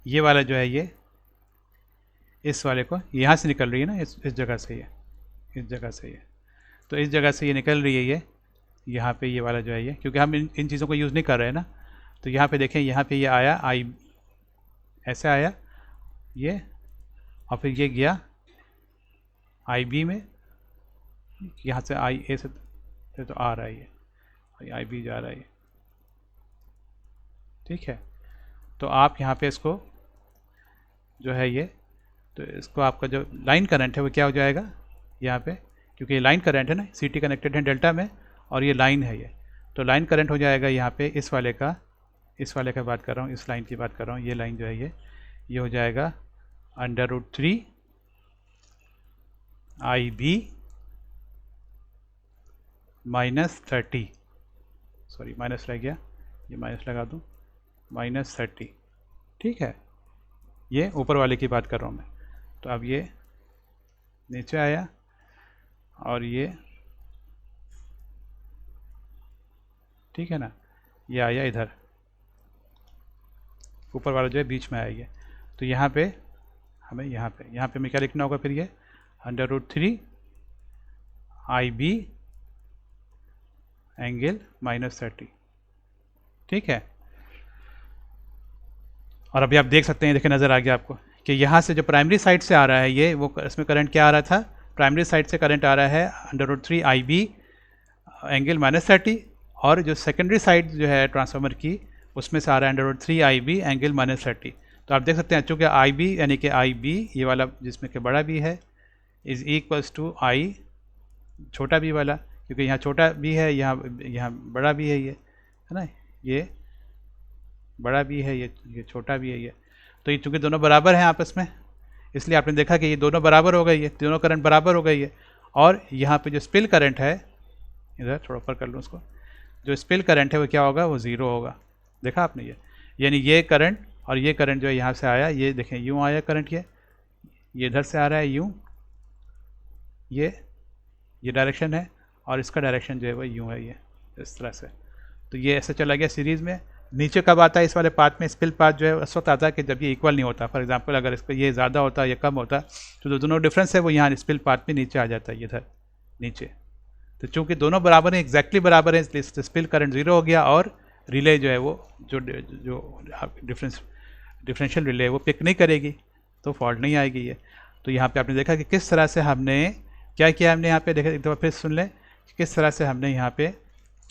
ये वाला जो है ये इस वाले को यहाँ से निकल रही है ना, इस जगह से ये, इस जगह से ये, तो इस जगह से ये निकल रही है ये यहाँ पे, ये वाला जो है ये, क्योंकि हम इन चीज़ों को यूज़ नहीं कर रहे हैं ना। तो यहाँ पे देखें, यहाँ पे ये आया आई, ऐसे आया ये, और फिर ये गया आई बी में, यहाँ से आई ए से तो आ रहा है ये, आई बी जा रहा है ये, ठीक है। तो आप यहाँ पे इसको जो है ये, तो इसको आपका जो लाइन करंट है वो क्या हो जाएगा यहाँ पे, क्योंकि ये लाइन करंट है ना, सिटी कनेक्टेड है डेल्टा में और ये लाइन है ये, तो लाइन करंट हो जाएगा यहाँ पे इस वाले का बात कर रहा हूँ, इस लाइन की बात कर रहा हूँ, ये लाइन जो है ये हो जाएगा √3 IB -30, सॉरी माइनस रह गया, ये माइनस लगा दूँ, -30, ठीक है। ये ऊपर वाले की बात कर रहा हूँ मैं। तो अब ये नीचे आया और ये, ठीक है ना, ये आया इधर, ऊपर वाला जो है बीच में आया ये। तो यहाँ पे हमें यहाँ पे मैं क्या लिखना होगा फिर, ये √3 IB एंगल -30, ठीक है। और अभी आप देख सकते हैं, देखिए नज़र आ गया आपको कि यहाँ से जो प्राइमरी साइड से आ रहा है ये, वो इसमें करंट क्या आ रहा था, प्राइमरी साइड से करंट आ रहा है √3 IB एंगल -30, और जो सेकेंडरी साइड जो है ट्रांसफार्मर की उसमें से आ रहा है √3 IB एंगल -30। तो आप देख सकते हैं चूँकि IB यानी कि IB ये वाला जिसमें कि बड़ा B है इज़ इक्वल्स टू I छोटा b वाला, क्योंकि यहाँ छोटा b है, यहाँ बड़ा b है, ये है ना, ये बड़ा b है, ये छोटा b है ये। तो ये चूँकि दोनों बराबर हैं आपस में, इसलिए आपने देखा कि ये दोनों बराबर हो गई है, दोनों करंट बराबर हो गई है। और यहाँ पे जो स्पिल करंट है, इधर थोड़ा ऊपर कर लूँ उसको, जो स्पिल करंट है वो क्या होगा, वो ज़ीरो होगा। देखा आपने ये, यानी ये करंट और ये करंट जो है यहाँ से आया, ये देखें यूँ आया करंट, ये इधर से आ रहा है यूँ, ये डायरेक्शन है, और इसका डायरेक्शन जो है वो यूँ है, ये इस तरह से। तो ये ऐसे चला गया सीरीज़ में। नीचे कब आता है इस वाले पाथ में, स्पिल पाथ जो है उस वक्त आता है कि जब ये इक्वल नहीं होता। फॉर एग्जांपल अगर इसका ये ज़्यादा होता या कम होता तो जो दोनों डिफरेंस है वो यहाँ स्पिल पाथ में नीचे आ जाता है, इधर नीचे। तो चूँकि दोनों बराबर हैं, एग्जैक्टली बराबर हैं, इसलिए स्पिल करंट ज़ीरो हो गया, और रिले जो है वो जो डिफरेंशियल रिले वो पिक नहीं करेगी, तो फॉल्ट नहीं आएगी ये। तो यहाँ पे आपने देखा कि किस तरह से हमने क्या किया, हमने यहाँ पे देखा, एक दफ़ा फिर सुन लें किस तरह से हमने यहाँ पे,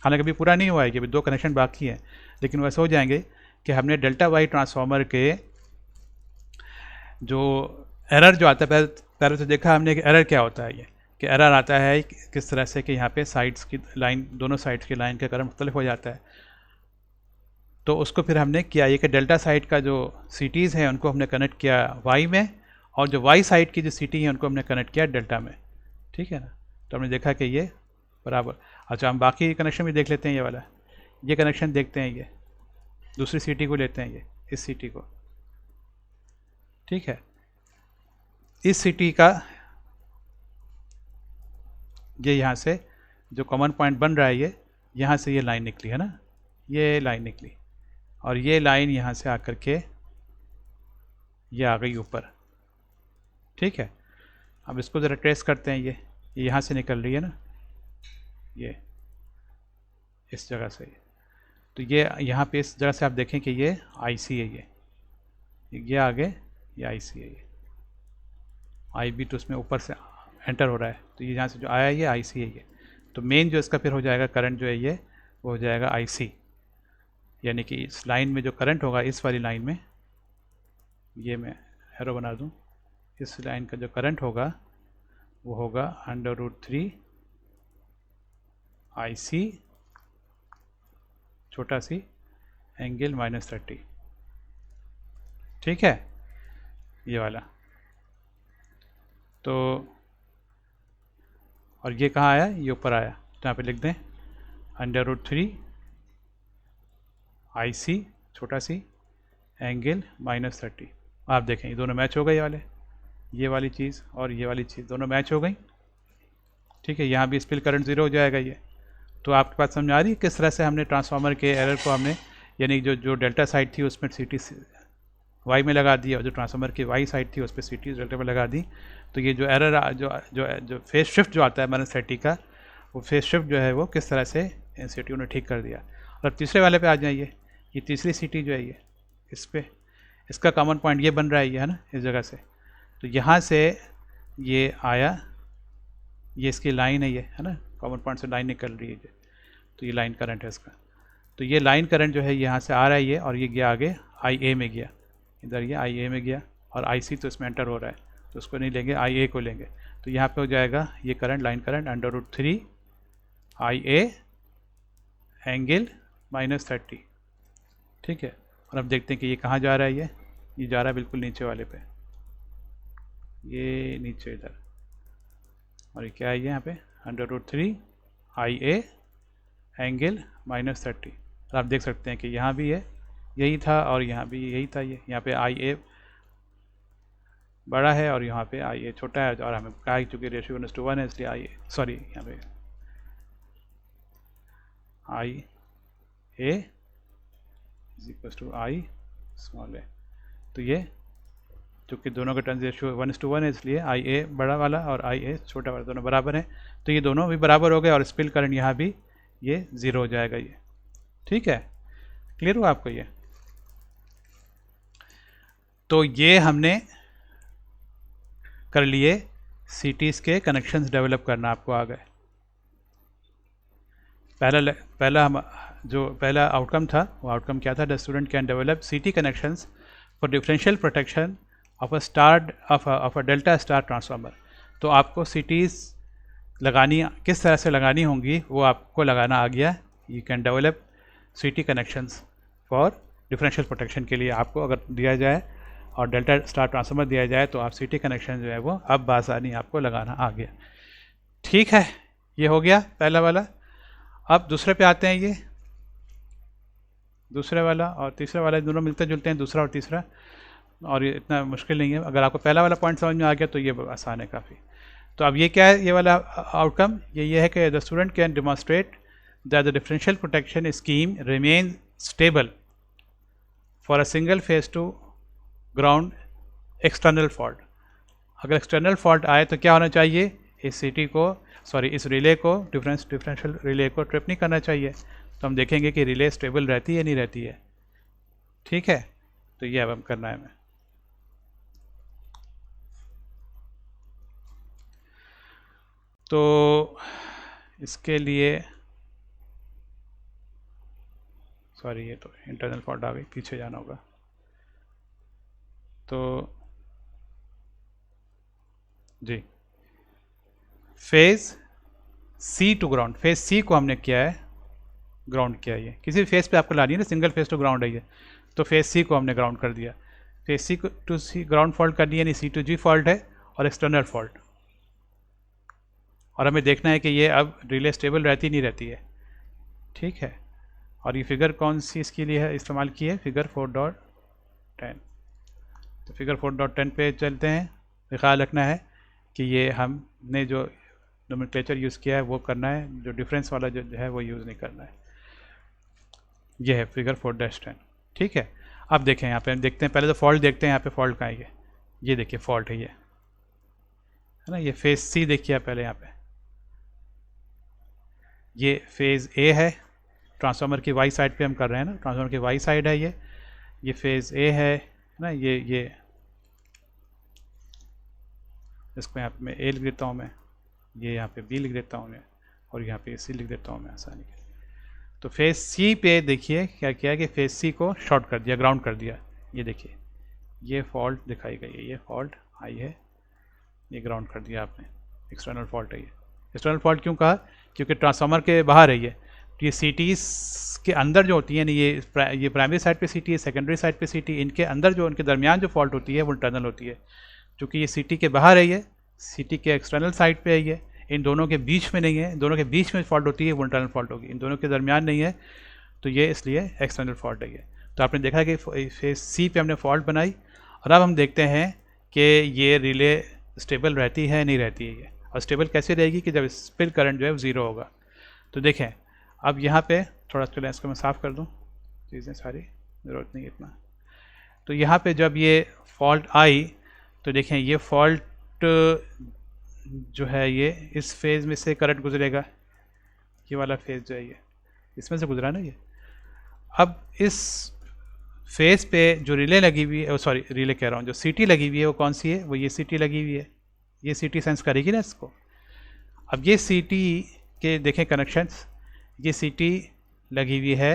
हालांकि अभी पूरा नहीं हुआ है कि अभी 2 कनेक्शन बाकी हैं, लेकिन वैसे हो जाएंगे कि हमने डेल्टा वाई ट्रांसफार्मर के जो एरर जो आता है, पहले तो देखा हमने कि एरर क्या होता है, ये कि एरर आता है किस तरह से कि यहाँ पे साइड्स की लाइन, दोनों साइड्स की लाइन का करंट मुख्तलिफ हो जाता है। तो उसको फिर हमने किया ये कि डेल्टा साइड का जो सीटीज़ हैं उनको हमने कनेक्ट किया वाई में, और जो वाई साइड की जो सीटी है उनको हमने कनेक्ट किया डेल्टा में, ठीक है ना। तो हमने देखा कि ये बराबर। अच्छा, हम बाकी कनेक्शन भी देख लेते हैं। ये वाला, ये कनेक्शन देखते हैं, ये दूसरी सीटी को लेते हैं, ये इस सीटी को, ठीक है। इस सीटी का ये यहाँ से जो कॉमन पॉइंट बन रहा है, ये यहाँ से ये लाइन निकली है ना, ये लाइन निकली, और ये लाइन यहाँ से आकर के ये आ गई ऊपर, ठीक है। अब इसको ज़रा ट्रेस करते हैं, ये यहाँ से निकल रही है ना, ये इस जगह से। तो ये यहाँ पे इस जगह से आप देखें कि ये आईसी है, ये आगे ये आईसी है, ये आई बी तो उसमें ऊपर से एंटर हो रहा है, तो ये यहाँ से जो आया ये आईसी है ये। तो मेन जो इसका फिर हो जाएगा करंट जो है ये, वो हो जाएगा आईसी, यानी कि इस लाइन में जो करंट होगा, इस वाली लाइन में, ये मैं एरो बना दूँ, इस लाइन का जो करंट होगा वो होगा √3 IC छोटा सी एंगल -30, ठीक है, ये वाला। तो और ये कहाँ आया, ये ऊपर आया, तो यहाँ पे लिख दें √3 IC छोटा सी एंगल -30। आप देखें ये दोनों मैच हो गए, ये वाली चीज़ और ये वाली चीज़ दोनों मैच हो गई, ठीक है। यहाँ भी स्पिल करंट 0 हो जाएगा ये। तो आपके पास समझ आ रही है किस तरह से हमने ट्रांसफार्मर के एरर को हमने, यानी जो डेल्टा साइड थी उसमें सीटी वाई में लगा दी, और जो ट्रांसफार्मर की वाई साइड थी उस पर सीटी डेल्टा में लगा दी। तो ये जो एरर जो फेज शिफ्ट जो आता है -30 का, वो फेज शिफ्ट जो है वो किस तरह से इन सीटीओ ने ठीक कर दिया। और तीसरे वाले पे आ जाइए, ये तीसरी सीटी जो है ये, इस पर इसका कॉमन पॉइंट ये बन रहा है, ये है ना, इस जगह से। तो यहाँ से ये आया, ये इसकी लाइन है, ये है ना, कॉमन पॉइंट से लाइन निकल रही है, तो ये लाइन करंट है इसका। तो ये लाइन करंट जो है यहाँ से आ रहा है ये, और ये गया आगे IA में गया, इधर ये IA में गया, और IC तो इसमें एंटर हो रहा है, तो उसको नहीं लेंगे, IA को लेंगे। तो यहाँ पे हो जाएगा ये current, line current √3 IA angle -30, ठीक है। और अब देखते हैं कि ये कहाँ जा रहा है, ये जा रहा है बिल्कुल नीचे वाले पे, ये नीचे इधर। और ये क्या है यहाँ पे √3 IA एंगल -30। और आप देख सकते हैं कि यहाँ भी है यही था, और यहाँ भी यही था, ये यहाँ पे IA बड़ा है और यहाँ पे IA छोटा है, और हमें कहा चूँकि रेशियो 1:1 है, इसलिए IA सॉरी यहाँ पे IA = I स्मॉल है। तो ये चूँकि दोनों का टर्न रेशियो 1:1 है, इसलिए IA बड़ा वाला और IA छोटा वाला दोनों बराबर हैं। तो ये दोनों भी बराबर हो गए, और स्पिल करंट यहाँ भी ये 0 हो जाएगा, ये ठीक है। क्लियर हुआ आपको ये? तो ये हमने कर लिए सीटीज़ के कनेक्शंस डेवलप करना आपको आ गए। पहला आउटकम था, वो आउटकम क्या था, द स्टूडेंट कैन डेवलप सीटी connections for differential protection of a delta star transformer. तो आपको सीटीज़ लगानी किस तरह से लगानी होंगी वो आपको लगाना आ गया। यू कैन डेवलप सीटी कनेक्शंस फॉर डिफरेंशियल प्रोटेक्शन के लिए आपको अगर दिया जाए और डेल्टा स्टार ट्रांसफार्मर दिया जाए, तो आप सीटी कनेक्शन जो है वो अब बासानी आपको लगाना आ गया, ठीक है। ये हो गया पहला वाला। अब दूसरे पे आते हैं, ये दूसरे वाला और तीसरा वाला दोनों मिलते जुलते हैं, दूसरा और तीसरा, और ये इतना मुश्किल नहीं है। अगर आपको पहला वाला पॉइंट समझ में आ गया तो ये आसान है काफ़ी। तो अब ये क्या है, ये वाला आउटकम ये है कि the student can demonstrate that the differential protection scheme remain stable for a single phase two ground external fault. अगर एक्सटर्नल फॉल्ट आए तो क्या होना चाहिए, इस इस रिले को डिफरेंशियल रिले को ट्रिप नहीं करना चाहिए। तो हम देखेंगे कि रिले स्टेबल रहती है नहीं रहती है, ठीक है। तो ये अब हम करना है हमें। तो इसके लिए सॉरी, ये तो इंटरनल फॉल्ट आ गई, पीछे जाना होगा। तो जी, phase C to ground, phase C को हमने किया है ग्राउंड किया है। ये किसी भी फेज़ पे आपको लानी है ना, सिंगल फेज़ टू ग्राउंड है ये, तो फेज़ सी को हमने ग्राउंड कर दिया। Phase C to C ground fault करनी है, यानी सी टू जी फॉल्ट है और एक्सटर्नल फॉल्ट। और हमें देखना है कि ये अब रिले स्टेबल रहती नहीं रहती है, ठीक है। और ये फिगर कौन सी इसके लिए है इस्तेमाल की है, फिगर 4.10। तो फिगर 4.10 पे चलते हैं। ख्याल रखना है कि ये हमने जो नोमेनक्लेचर यूज़ किया है वो करना है, जो डिफरेंस वाला जो है वो यूज़ नहीं करना है। ये है फिगर 4-10, ठीक है। अब देखें यहाँ पे, हम देखते हैं, पहले तो फॉल्ट देखते हैं यहाँ पे फॉल्ट कहाँ है। ये देखिए फॉल्ट है, ये है ना, ये फेज़ सी देखिए आप पहले यहाँ पे, ये फेज़ ए है, ट्रांसफार्मर की वाई साइड पे हम कर रहे हैं ना, ट्रांसफार्मर की वाई साइड है ये फेज़ ए है ना, ये इसको यहाँ पे मैं ए लिख देता हूँ मैं, ये यहाँ पे बी लिख देता हूँ मैं, और यहाँ पे सी लिख देता हूँ मैं आसानी के। तो फेज़ सी पे देखिए क्या किया कि फेज़ सी को शॉर्ट कर दिया, ग्राउंड कर दिया। ये देखिए ये फॉल्ट दिखाई गई है, ये फॉल्ट आई है, ये ग्राउंड कर दिया आपने, एक्सटर्नल फॉल्ट है ये। एक्सटर्नल फॉल्ट क्यों कहा, क्योंकि ट्रांसफार्मर के बाहर है ये। तो ये सीटीज़ के अंदर जो होती है ना, ये प्राइमरी साइड पे सीटी है, सेकेंडरी साइड पे सीटी, इनके अंदर जो उनके दरमियान जो फॉल्ट होती है वो इंटरनल होती है। क्योंकि ये सीटी के बाहर है, ये सीटी के एक्सटर्नल साइड पे है, ये इन दोनों के बीच में नहीं है, इन दोनों के बीच में फॉल्ट होती है वो इंटरनल फॉल्ट होगी, इन दोनों के दरमियान नहीं है, तो ये इसलिए एक्सटर्नल फॉल्ट है ये। तो आपने देखा कि फेज सी पे हमने फॉल्ट बनाई, और अब हम देखते हैं कि ये रिले स्टेबल रहती है नहीं रहती है ये। और स्टेबल कैसे रहेगी कि जब स्पिल करंट जो है वो ज़ीरो होगा। तो देखें अब यहाँ पे थोड़ा चलें, इसको मैं साफ़ कर दूँ, चीज़ें सारी ज़रूरत नहीं इतना। तो यहाँ पे जब ये फॉल्ट आई तो देखें ये फॉल्ट जो है ये इस फेज़ में से करंट गुजरेगा, ये वाला फेज़ जो है ये इसमें से गुजरा ना ये। अब इस फेज़ पे जो रिले लगी हुई है, सॉरी रिले कह रहा हूँ, जो सीटी लगी हुई है वो कौन सी है, वो ये सीटी लगी हुई है, ये सीटी सेंस करेगी ना इसको। अब ये सीटी के देखें कनेक्शंस, ये सीटी लगी हुई है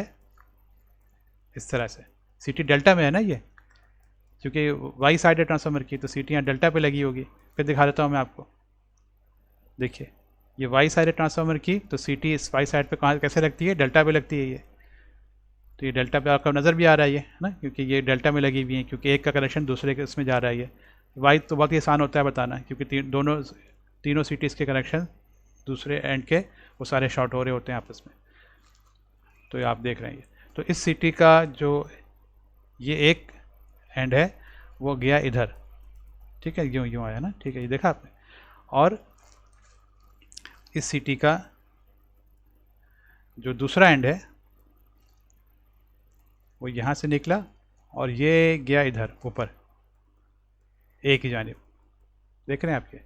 इस तरह से, सीटी डेल्टा में है ना ये, क्योंकि वाई साइड है ट्रांसफार्मर की, तो सीटी यहाँ डेल्टा पे लगी होगी। फिर दिखा देता हूँ मैं आपको, देखिए ये वाई साइड है ट्रांसफार्मर की, तो सीटी इस वाई साइड पे कहाँ कैसे लगती है, डेल्टा पे लगती है ये। तो ये डेल्टा पे आपका नज़र भी आ रहा है ये ना, क्योंकि ये डेल्टा में लगी हुई है, क्योंकि एक का कनेक्शन दूसरे के उसमें जा रहा है ये। वाई तो बहुत ही आसान होता है बताना, क्योंकि तीनों सीटीज़ के कनेक्शन दूसरे एंड के वो सारे शॉर्ट हो रहे होते हैं आपस में। तो ये आप देख रहे हैं, तो इस सीटी का जो ये एक एंड है वो गया इधर, ठीक है, यूँ यूँ आया ना, ठीक है, ये देखा आपने। और इस सीटी का जो दूसरा एंड है वो यहाँ से निकला और ये गया इधर ऊपर एक ही जानिब, देख रहे हैं आपके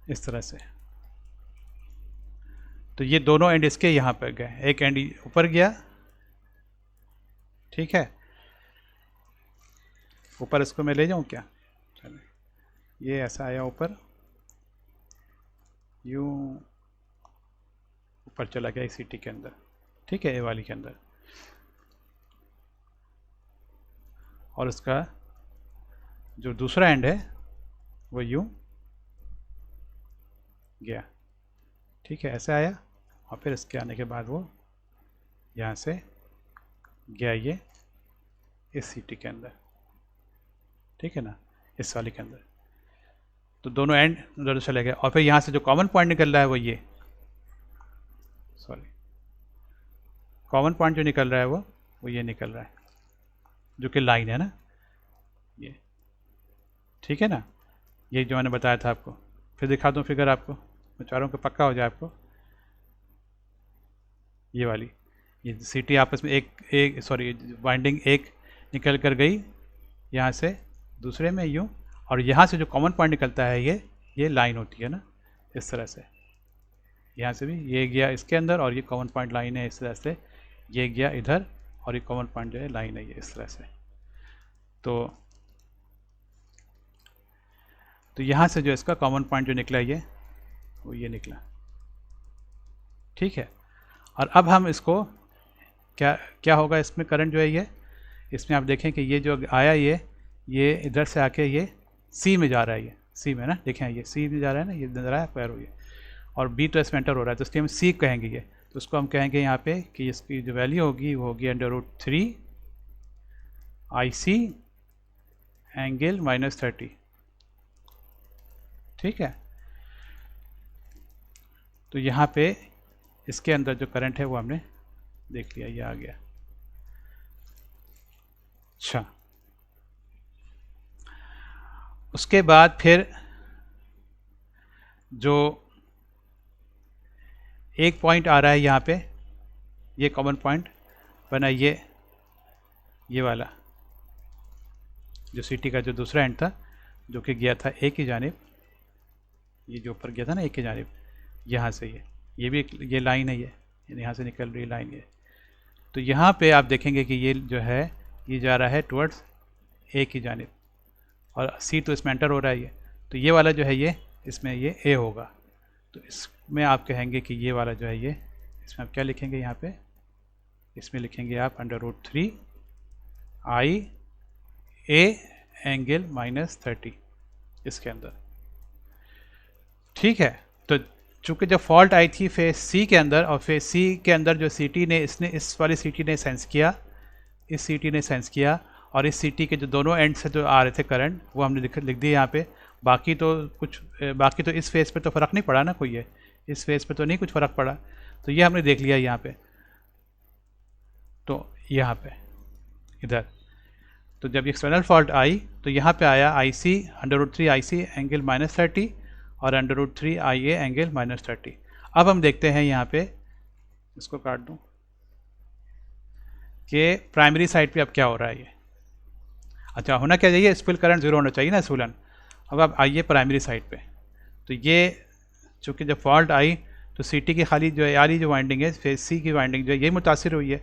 इस तरह से। तो ये दोनों एंड इसके यहाँ पर गए, एक एंड ऊपर गया, ठीक है, ऊपर इसको मैं ले जाऊँ क्या, चलिए ये ऐसा आया ऊपर, यूँ ऊपर चला गया इस सीटी के अंदर, ठीक है, ए वाली के अंदर, और उसका जो दूसरा एंड है वो यूँ गया, ठीक है, ऐसे आया, और फिर इसके आने के बाद वो यहाँ से गया ये इस सीटी के अंदर, ठीक है ना, इस वाली के अंदर। तो दोनों एंड उधर चले गए, और फिर यहाँ से जो कॉमन पॉइंट निकल रहा है वो ये, सॉरी कॉमन पॉइंट जो निकल रहा है वो ये निकल रहा है, जो कि लाइन है ना ये, ठीक है ना, ये जो मैंने बताया था आपको। फिर दिखा दूँ फिगर आपको, मैं चाह रहा हूँ कि पक्का हो जाए आपको। ये वाली ये सीटी आपस में एक सॉरी वाइंडिंग एक निकल कर गई यहाँ से दूसरे में यूँ, और यहाँ से जो कॉमन पॉइंट निकलता है ये लाइन होती है ना इस तरह से, यहाँ से भी ये गया इसके अंदर और ये कॉमन पॉइंट लाइन है इस तरह से, ये गया इधर और ये कॉमन पॉइंट जो है लाइन है ये इस तरह से। तो यहाँ से जो इसका कॉमन पॉइंट जो निकला ये वो ये निकला, ठीक है। और अब हम इसको क्या क्या होगा इसमें करंट जो है ये, इसमें आप देखें कि ये जो आया ये इधर से आके ये सी में जा रहा है, ये सी में ना, देखें ये सी में जा रहा है ना, ये नजर आया पैर हुई, और बी तो इसमें एंटर हो रहा है, तो इसलिए हम सी कहेंगे ये। तो उसको हम कहेंगे यहाँ पे कि इसकी जो वैल्यू होगी वो होगी √3 IC एंगल -30। ठीक है, तो यहाँ पे इसके अंदर जो करंट है वो हमने देख लिया, ये आ गया। अच्छा, उसके बाद फिर जो एक पॉइंट आ रहा है यहाँ पे, ये कॉमन पॉइंट बना, ये वाला जो सिटी का जो दूसरा एंड था जो कि गया था एक ही जानिब, ये जो ऊपर गया था ना एक ही जानिब, यहाँ से ये भी ये लाइन है, ये यहाँ से निकल रही लाइन ये। तो यहाँ पे आप देखेंगे कि ये जो है ये जा रहा है टुवर्ड्स एक ही जानिब, और सी तो इसमें एंटर हो रहा है ये, तो ये वाला जो है ये इसमें ये ए होगा। तो इसमें आप कहेंगे कि ये वाला जो है ये, इसमें आप क्या लिखेंगे यहाँ पे, इसमें लिखेंगे आप √3 I A एंगल -30 इसके अंदर। ठीक है, तो चूँकि जब फॉल्ट आई थी फेज सी के अंदर, और फेज सी के अंदर जो सीटी ने इसने इस वाली सीटी ने सेंस किया, इस सीटी ने सेंस किया, और इस सीटी के जो दोनों एंड से जो आ रहे थे करंट वो हमने लिख दिए यहाँ पे। बाकी तो इस फेज पे तो फ़र्क नहीं पड़ा ना कोई, है इस फेज पे तो नहीं कुछ फ़र्क पड़ा, तो ये हमने देख लिया यहाँ पे। तो यहाँ पे इधर तो जब एक्सटर्नल फॉल्ट आई तो यहाँ पे आया IC √3 IC एंगल -30 और √3 IA एंगल -30। अब हम देखते हैं यहाँ पे, इसको काट दूँ, कि प्राइमरी साइड पे अब क्या हो रहा है ये। अच्छा, होना क्या चाहिए, स्पिल करंट 0 होना चाहिए ना सूलन। अब आप आइए प्राइमरी साइड पे, तो ये चूँकि जब फॉल्ट आई तो सीटी की खाली जो यारी जो वाइंडिंग है फेज सी की वाइंडिंग जो है ये मुतासिर हुई है,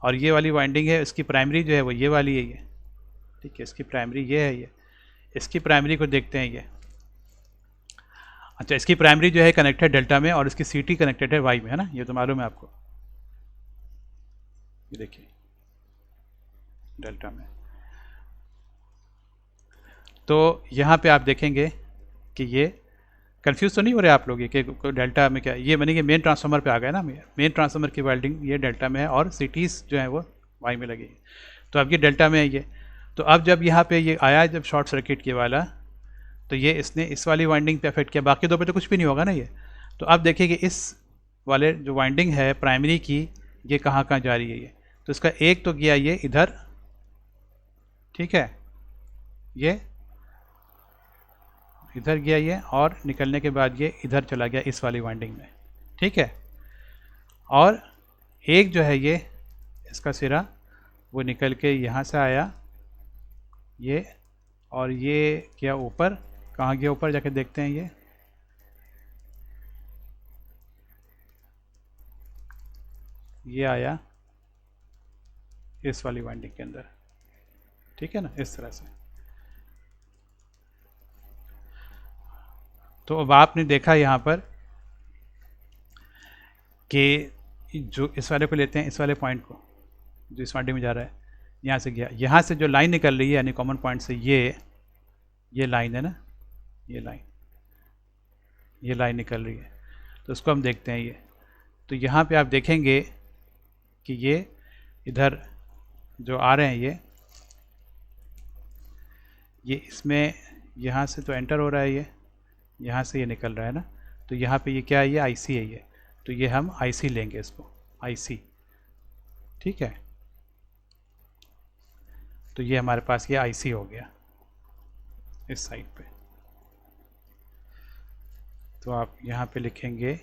और ये वाली वाइंडिंग है इसकी प्राइमरी जो है वो ये वाली है ये। ठीक है, इसकी प्राइमरी ये है, ये इसकी प्राइमरी को देखते हैं ये। अच्छा, इसकी प्राइमरी जो है कनेक्टेड डेल्टा में, और इसकी सीटी कनेक्टेड है वाई में, है ना, ये तो मालूम है आपको। ये देखिए डेल्टा में, तो यहाँ पे आप देखेंगे कि ये कंफ्यूज तो नहीं हो रहे आप लोग, ये कि डेल्टा में क्या, ये मैंने कि मेन ट्रांसफार्मर पे आ गया ना, मेन ट्रांसफार्मर की वेल्डिंग ये डेल्टा में है और सिटीज़ जो है वो वाई में लगी है, तो अब ये डेल्टा में है ये। तो अब जब यहाँ पे ये आया जब शॉर्ट सर्किट के वाला, तो ये इसने इस वाली वाइंडिंग पे अफेक्ट किया, बाकी दो पे तो कुछ भी नहीं होगा ना ये। तो अब देखिए कि इस वाले जो वाइंडिंग है प्राइमरी की, ये कहाँ कहाँ जा रही है ये, तो इसका एक तो गया ये इधर, ठीक है, ये इधर गया ये, और निकलने के बाद ये इधर चला गया इस वाली वाइंडिंग में। ठीक है, और एक जो है ये इसका सिरा वो निकल के यहाँ से आया ये, और ये क्या ऊपर, कहाँ गया ऊपर जाके देखते हैं, ये आया इस वाली वाइंडिंग के अंदर। ठीक है ना, इस तरह से। तो अब आपने देखा यहाँ पर कि जो इस वाले को लेते हैं, इस वाले पॉइंट को जो इस वाइंडिंग में जा रहा है, यहाँ से गया, यहाँ से जो लाइन निकल रही है यानी कॉमन पॉइंट से ये लाइन है ना, ये लाइन निकल रही है, तो उसको हम देखते हैं ये। तो यहाँ पे आप देखेंगे कि ये इधर जो आ रहे हैं ये इसमें यहाँ से तो एंटर हो रहा है, ये यहाँ से ये निकल रहा है ना, तो यहाँ पे ये क्या है, ये IC है ये, तो ये हम IC लेंगे इसको, IC। ठीक है, तो ये हमारे पास ये IC हो गया इस साइड पे। तो आप यहाँ पे लिखेंगे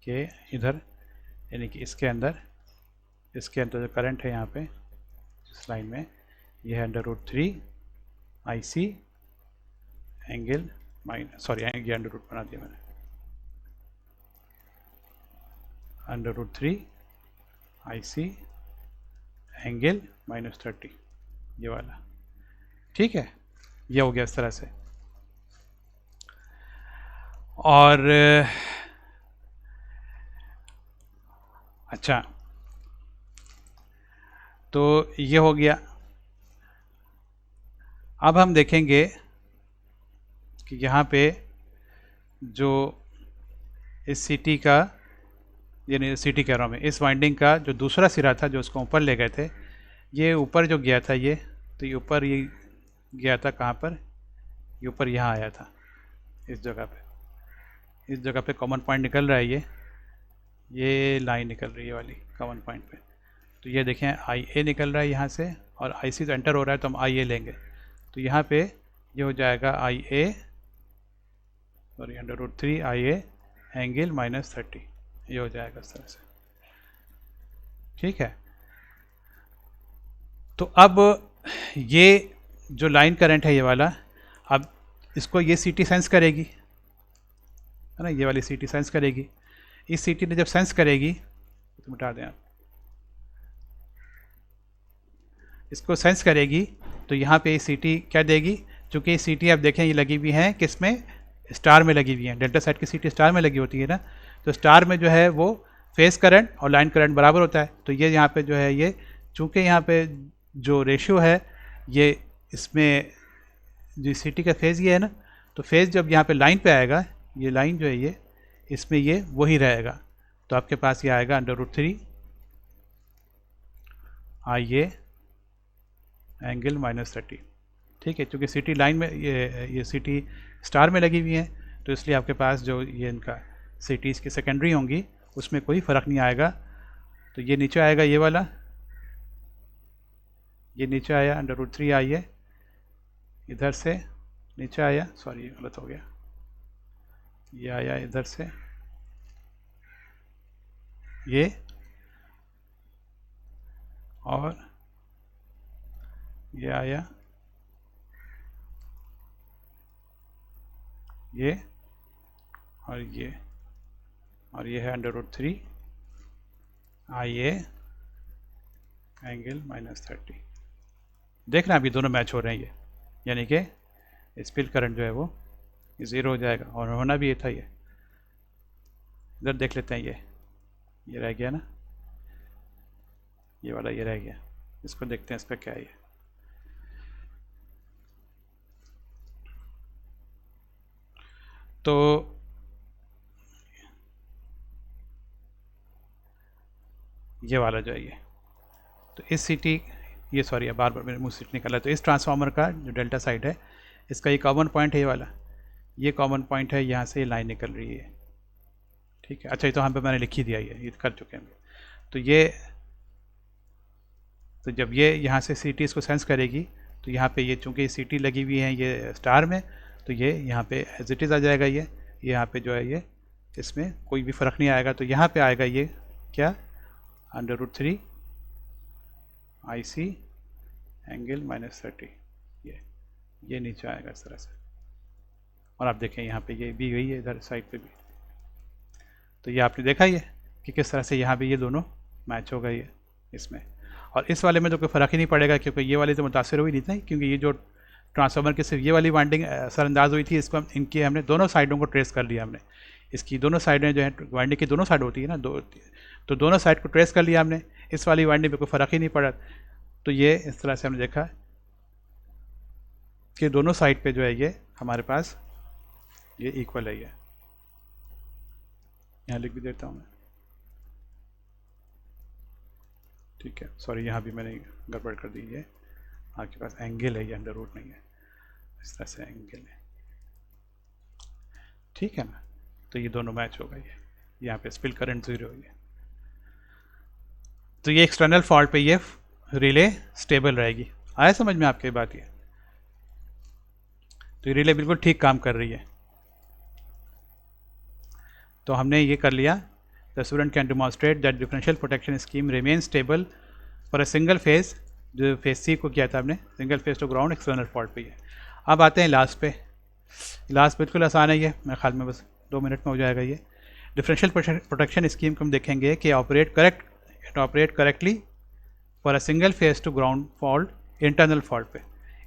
कि इधर यानी कि इसके अंदर जो करंट है यहाँ पे इस लाइन में, ये है √3 IC एंगल ये अंडर रूट बना दिया मैंने, √3 IC एंगल -30 ये वाला। ठीक है, ये हो गया इस तरह से। और अच्छा, तो ये हो गया। अब हम देखेंगे कि यहाँ पे जो इस सीटी का, यानी सीटी कह रहा हूँ मैं, इस वाइंडिंग का जो दूसरा सिरा था जो उसको ऊपर ले गए थे, ये ऊपर जो गया था ये, तो ये ऊपर ये गया था कहाँ पर, ये ऊपर यहाँ आया था इस जगह पे। इस जगह पे कॉमन पॉइंट निकल रहा है, ये लाइन निकल रही है वाली कॉमन पॉइंट पे। तो ये देखें आई ए निकल रहा है यहाँ से, और आई सी तो एंटर हो रहा है तो हम आई ए लेंगे। तो यहाँ पे ये हो जाएगा आई A, sorry √3 I A angle -30, ये हो जाएगा इस तरह से। ठीक है, तो अब ये जो लाइन करंट है ये वाला, अब इसको ये सीटी सेंस करेगी, है ना, ये वाली सीटी सेंस करेगी। इस सीटी ने जब सेंस करेगी, तो मिटा दें आप, इसको सेंस करेगी तो यहाँ पे सीटी क्या देगी, चूँकि सीटी आप देखें ये लगी हुई हैं किस में, स्टार में लगी हुई हैं। डेल्टा साइड की सीटी स्टार में लगी होती है ना, तो स्टार में जो है वो फेस करंट और लाइन करंट बराबर होता है। तो ये यहाँ पे जो है ये, चूँकि यहाँ पे जो रेशियो है ये, इसमें जो सीटी का फेज़ ये है ना, तो फेज़ जब यहाँ पे लाइन पे आएगा, ये लाइन जो है ये, इसमें ये वही रहेगा। तो आपके पास ये आएगा √3 आई ए एंगल -30। ठीक है, क्योंकि सीटी लाइन में, ये सीटी स्टार में लगी हुई है, तो इसलिए आपके पास जो ये इनका सीटीज़ की सेकेंडरी होंगी उसमें कोई फ़र्क नहीं आएगा। तो ये नीचे आएगा ये वाला, ये नीचे आया √3 आई है, इधर से नीचे आया, सॉरी ये गलत हो गया, ये आया इधर से, ये, और ये आया ये, और ये है √3 आई ए एंगल -30। देखना अभी दोनों मैच हो रहे हैं ये, यानी कि स्पिल करंट जो है वो ज़ीरो हो जाएगा, और होना भी ये था। ये इधर देख लेते हैं, ये रह गया ना, ये वाला ये रह गया, इसको देखते हैं इस पर क्या है। तो ये वाला जो है ये, तो इस सीटी, ये सॉरी बार बार मेरे मुँह से निकला, तो इस ट्रांसफार्मर का जो डेल्टा साइड है इसका ये कॉमन पॉइंट है, ये वाला ये कॉमन पॉइंट है, यहाँ से ये लाइन निकल रही है। ठीक है, अच्छा ये तो यहाँ पे मैंने लिख ही दिया, ये कर चुके हैं। तो ये, तो जब ये यहाँ से सीटी इसको सेंस करेगी, तो यहाँ पे ये चूँकि सीटी लगी हुई है ये स्टार में, तो ये यहाँ पे एज इट इज़ आ जाएगा। ये यहाँ पे जो है ये, इसमें कोई भी फ़र्क नहीं आएगा। तो यहाँ पे आएगा ये क्या, √3 आई सी एंगल -30, ये नीचे आएगा इस तरह से। और आप देखें यहाँ पे ये भी गई है इधर साइड पे भी। तो ये आपने देखा ये कि किस तरह से यहाँ पे ये दोनों मैच हो गई है इसमें। और इस वाले में तो कोई फ़र्क ही नहीं पड़ेगा, क्योंकि ये वाली तो मुतासिर हुई नहीं थी, क्योंकि ये जो ट्रांसफार्मर की सिर्फ ये वाली वाइंडिंग असरअंदाज हुई थी, इसको हम इनकी हमने दोनों साइडों को ट्रेस कर लिया हमने। इसकी दोनों साइडें जो है, वाइंडिंग की दोनों साइड होती है ना, तो दोनों साइड को ट्रेस कर लिया हमने। इस वाली वाइंडिंग में कोई फ़र्क ही नहीं पड़ा। तो ये इस तरह से हमने देखा कि दोनों साइड पे जो है ये हमारे पास ये इक्वल है। ये यहाँ लिख भी देता हूँ मैं, ठीक है, सॉरी यहाँ भी मैंने गड़बड़ कर दी है। आपके पास एंगल है, ये अंडर रूट नहीं है, इस तरह से एंगल है, ठीक है ना। तो ये दोनों मैच हो गए, यहाँ पे स्पिल करंट 0 हो गया। तो ये एक्सटर्नल फॉल्ट पे ये रिले स्टेबल रहेगी। आया समझ में आपकी बात ये? तो ये रिले बिल्कुल ठीक काम कर रही है। तो हमने ये कर लिया, the student can demonstrate that differential protection scheme remain stable for a single phase, जो फेज सी को किया था हमने, single phase two ground external fault पे। अब आते हैं लास्ट पे। लास्ट बिल्कुल आसान है ये, मेरे ख्याल में बस 2 मिनट में हो जाएगा ये। डिफरेंशियल प्रोटेक्शन स्कीम को हम देखेंगे कि operate correctly for a single phase two ground fault internal fault पे।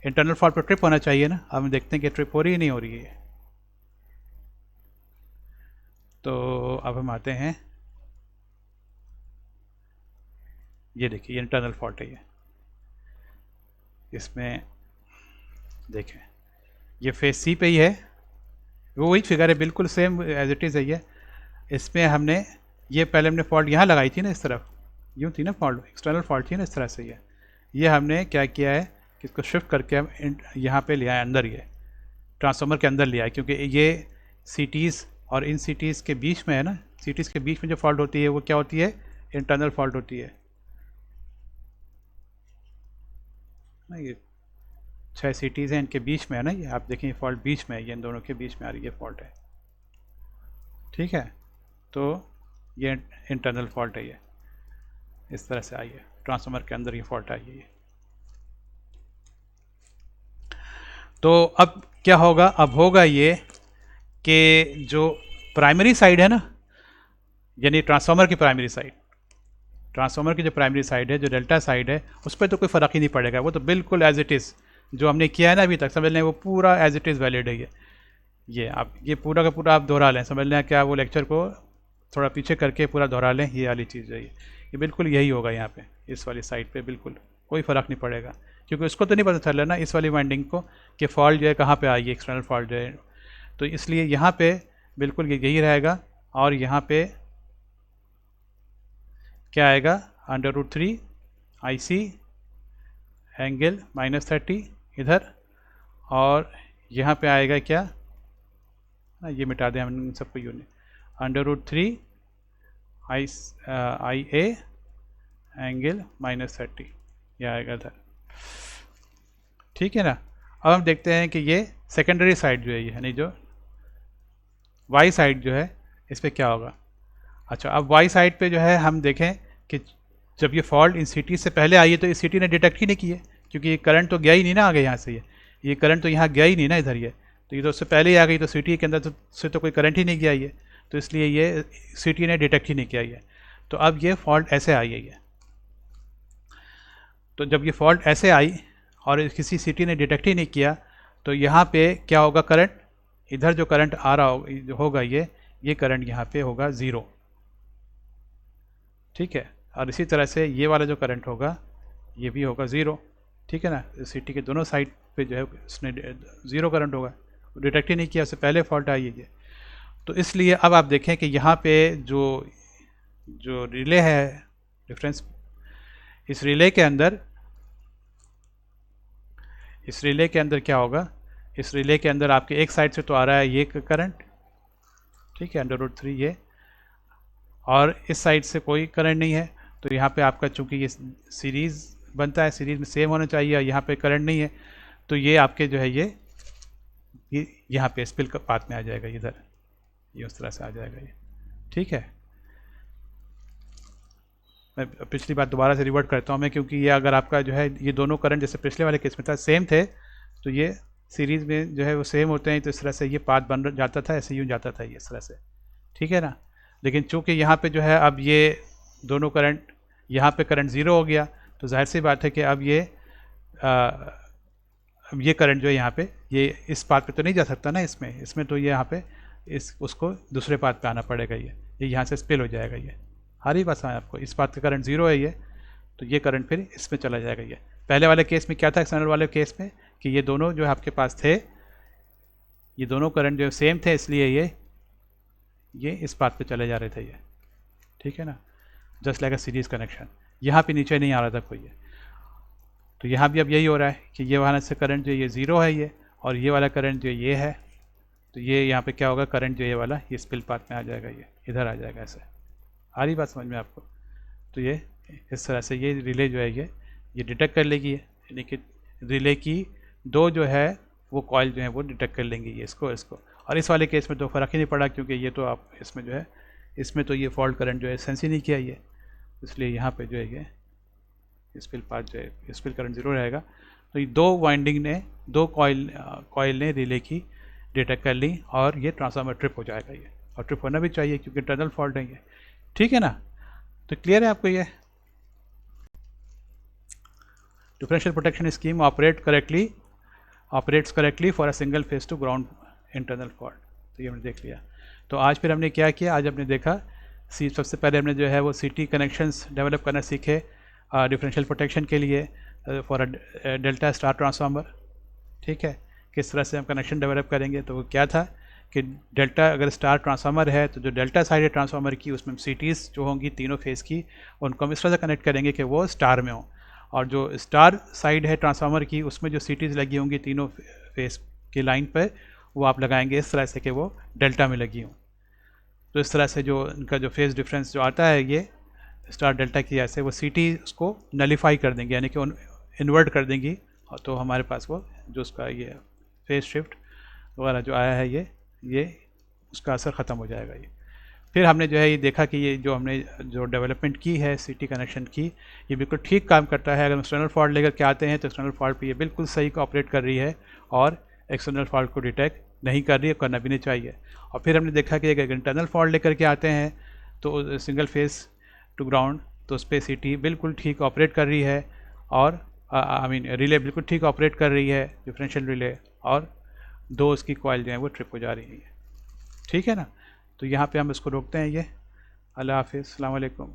इंटरनल फॉल्ट पे ट्रिप होना चाहिए ना, अब हम देखते हैं कि ट्रिप हो रही है नहीं हो रही है। तो अब हम आते हैं ये देखिए ये इंटरनल फॉल्ट है। ये इसमें देखें ये फेज सी पे ही है, वो वही फिगर है बिल्कुल सेम एज इट इज़ है ये। इसमें हमने ये पहले हमने फॉल्ट यहाँ लगाई थी ना, इस तरफ यूँ थी ना फॉल्ट, एक्सटर्नल फॉल्ट थी ना इस तरह से। ये हमने क्या किया है कि इसको शिफ्ट करके हम यहाँ पे लिया है अंदर, ये ट्रांसफार्मर के अंदर लिया है, क्योंकि ये सिटीज़ और इन सिटीज़ के बीच में है ना, सिटीज़ के बीच में जो फॉल्ट होती है वो क्या होती है, इंटरनल फॉल्ट होती है ना। ये 6 सिटीज़ हैं, इनके बीच में है ना, ये आप देखें ये फॉल्ट बीच में है, ये इन दोनों के बीच में आ रही है फॉल्ट है, ठीक है। तो ये इंटरनल फॉल्ट है, ये इस तरह से आई है, ट्रांसफार्मर के अंदर ये फॉल्ट आई है ये। तो अब क्या होगा, अब होगा ये कि जो प्राइमरी साइड है ना, यानी ट्रांसफार्मर की प्राइमरी साइड, ट्रांसफार्मर की जो प्राइमरी साइड है, जो डेल्टा साइड है, उस पर तो कोई फ़र्क ही नहीं पड़ेगा, वो तो बिल्कुल एज इट इज़ जो हमने किया है ना अभी तक, समझ लें वो पूरा एज इट इज़ वैलिड है ये आप ये पूरा का पूरा आप दोहरा लें, समझ लें क्या वो लेक्चर को थोड़ा पीछे करके पूरा दोहरा लें, ये वाली चीज़ है ये बिल्कुल यही होगा यहाँ पे, इस वाली साइड पे बिल्कुल कोई फ़र्क नहीं पड़ेगा, क्योंकि उसको तो नहीं पता चल रहा ना इस वाली वाइंडिंग को कि फॉल्ट जो है कहाँ पे आई है, एक्सटर्नल फॉल्ट जो है, तो इसलिए यहाँ पे बिल्कुल यही रहेगा। और यहाँ पे क्या आएगा, √3 IC एंगल -30 इधर, और यहाँ पे आएगा क्या ना, ये मिटा दें हम सबको यूनिट, √3 IA एंगल -30 ये आएगा इधर, ठीक है ना। अब हम देखते हैं कि ये सेकेंडरी साइड जो है ये, यानी जो वाई साइड जो है इस पर क्या होगा। अच्छा, अब वाई साइड पे जो है हम देखें कि जब ये फॉल्ट इन सिटी से पहले आई है तो इस सिटी ने डिटेक्ट ही नहीं की है, क्योंकि ये करंट तो गया ही नहीं ना आगे यहाँ से, ये करंट तो यहाँ गया ही नहीं ना इधर, ये तो ये तो उससे पहले ही आ गई, तो सिटी के अंदर से तो कोई करंट ही नहीं गया ये, तो इसलिए ये सिटी ने डिटेक्ट ही नहीं किया ये। तो अब ये फॉल्ट ऐसे आई है ये, तो जब ये फॉल्ट ऐसे आई और किसी सिटी ने डिटेक्ट ही नहीं किया, तो यहाँ पे क्या होगा, करंट इधर जो करंट आ रहा होगा ये करंट यहाँ पे होगा 0, ठीक है। और इसी तरह से ये वाला जो करंट होगा ये भी होगा 0, ठीक है ना। सिटी के दोनों साइड पे जो है उसने 0 करंट होगा, डिटेक्ट ही नहीं किया, उससे पहले फॉल्ट आई है ये। तो इसलिए अब आप देखें कि यहाँ पे जो रिले है डिफरेंस, इस रिले के अंदर क्या होगा, इस रिले के अंदर आपके एक साइड से तो आ रहा है ये करंट, ठीक है, √3 ये, और इस साइड से कोई करंट नहीं है, तो यहाँ पे आपका चूंकि ये सीरीज़ बनता है, सीरीज़ में सेम होना चाहिए, यहाँ पे करंट नहीं है, तो ये आपके जो है ये यहाँ पे स्पिल पाथ में आ जाएगा इधर, ये उस तरह से आ जाएगा ये, ठीक है। मैं पिछली बात दोबारा से रिवर्ट करता हूँ मैं, क्योंकि ये अगर आपका जो है ये दोनों करंट जैसे पिछले वाले केस में था सेम थे, तो ये सीरीज़ में जो है वो सेम होते हैं, तो इस तरह से ये पाथ बन जाता था, ऐसे यूँ जाता था ये इस तरह से, ठीक है ना। लेकिन चूंकि यहाँ पे जो है अब ये दोनों करंट, यहाँ पे करंट 0 हो गया, तो जाहिर सी बात है कि अब ये करंट जो है यहाँ पे ये इस पाथ पे तो नहीं जा सकता ना, इसमें तो ये यहाँ पे उसको दूसरे पाथ पे आना पड़ेगा, ये यहाँ से स्पिल हो जाएगा ये, हर बात समझ आपको, इस पाथ का करंट 0 है ये, तो ये करंट फिर इसमें चला जाएगा ये। पहले वाले केस में क्या था, एक्सटर्नल वाले केस में, कि ये दोनों जो है आपके पास थे, ये दोनों करंट जो सेम थे, इसलिए ये इस पाथ पे चले जा रहे थे ये, ठीक है ना, just like a series connection. यहाँ पे नीचे नहीं आ रहा था कोई ये, तो यहाँ भी अब यही हो रहा है कि ये वाला से करंट जो ये 0 है ये, और ये वाला करंट जो ये है, तो ये यहाँ पे क्या होगा, करंट जो ये वाला ये स्पिल पाथ में आ जाएगा, ये इधर आ जाएगा, ऐसे आ रही बात समझ में आपको। तो ये इस तरह से ये रिले जो है ये डिटेक्ट कर लेगी, यानी कि रिले की दो जो है वो कॉइल जो है वो डिटेक्ट कर लेंगी ये इसको। और इस वाले केस में तो फ़र्क ही नहीं पड़ा, क्योंकि ये तो आप इसमें जो है इसमें तो ये फॉल्ट करंट जो है सेंस ही नहीं किया ये, इसलिए यहाँ पे जो है ये स्पिल पाथ जो है स्पिल करंट 0 रहेगा। तो ये दो वाइंडिंग ने, दो कॉइल ने रिले की डिटेक्ट कर ली, और ये ट्रांसफार्मर ट्रिप हो जाएगा ये, और ट्रिप होना भी चाहिए क्योंकि इंटरनल फॉल्ट है ये, ठीक है ना। तो क्लियर है आपको ये। Differential protection scheme operates correctly for a single phase two ground internal fault. तो ये हमने देख लिया। तो आज फिर हमने क्या किया, आज हमने देखा सबसे पहले हमने जो है वो सिटी कनेक्शंस डेवलप करना सीखे, डिफरेंशियल प्रोटेक्शन के लिए फॉर डेल्टा स्टार ट्रांसफार्मर। ठीक है, किस तरह से हम कनेक्शन डेवलप करेंगे। तो वो क्या था कि डेल्टा अगर स्टार ट्रांसफार्मर है तो जो डेल्टा साइड है ट्रांसफार्मर की उसमें सीटीज़ जो होंगी तीनों फेज़ की, उनको हम इस तरह से कनेक्ट करेंगे कि वो स्टार में हो, और जो स्टार साइड है ट्रांसफार्मर की उसमें जो सीटीज़ लगी होंगी तीनों फेज़ की लाइन पर, वो आप लगाएंगे इस तरह से कि वो डेल्टा में लगी हों। तो इस तरह से जो इनका जो फेज़ डिफरेंस जो आता है ये स्टार डेल्टा की, ऐसे वो सीटी उसको नलीफाई कर देंगे, यानी कि इन्वर्ट कर देंगी, और तो हमारे पास वो जो उसका ये फेज शिफ्ट वगैरह जो आया है ये उसका असर ख़त्म हो जाएगा। ये फिर हमने जो है ये देखा कि ये जो हमने जो डेवलपमेंट की है सीटी कनेक्शन की, ये बिल्कुल ठीक काम करता है। अगर हम एक्सटर्नल फॉल्ट लेकर के आते हैं तो एक्सटर्नल फॉल्ट पे ये बिल्कुल सही ऑपरेट कर रही है और एक्सटर्नल फॉल्ट को डिटेक्ट नहीं कर रही है, करना भी नहीं चाहिए। और फिर हमने देखा कि अगर इंटरनल फॉल्ट लेकर के आते हैं तो सिंगल फेस टू ग्राउंड, तो उस पर सीटी बिल्कुल ठीक ऑपरेट कर रही है, और आई मीन रिले बिल्कुल ठीक ऑपरेट कर रही है, डिफरेंशियल रिले, और दो उसकी कॉइल जो है वो ट्रिप हो जा रही है। ठीक है ना। तो यहाँ पे हम इसको रोकते हैं ये। अल्लाह हाफिज़, अस्सलाम वालेकुम।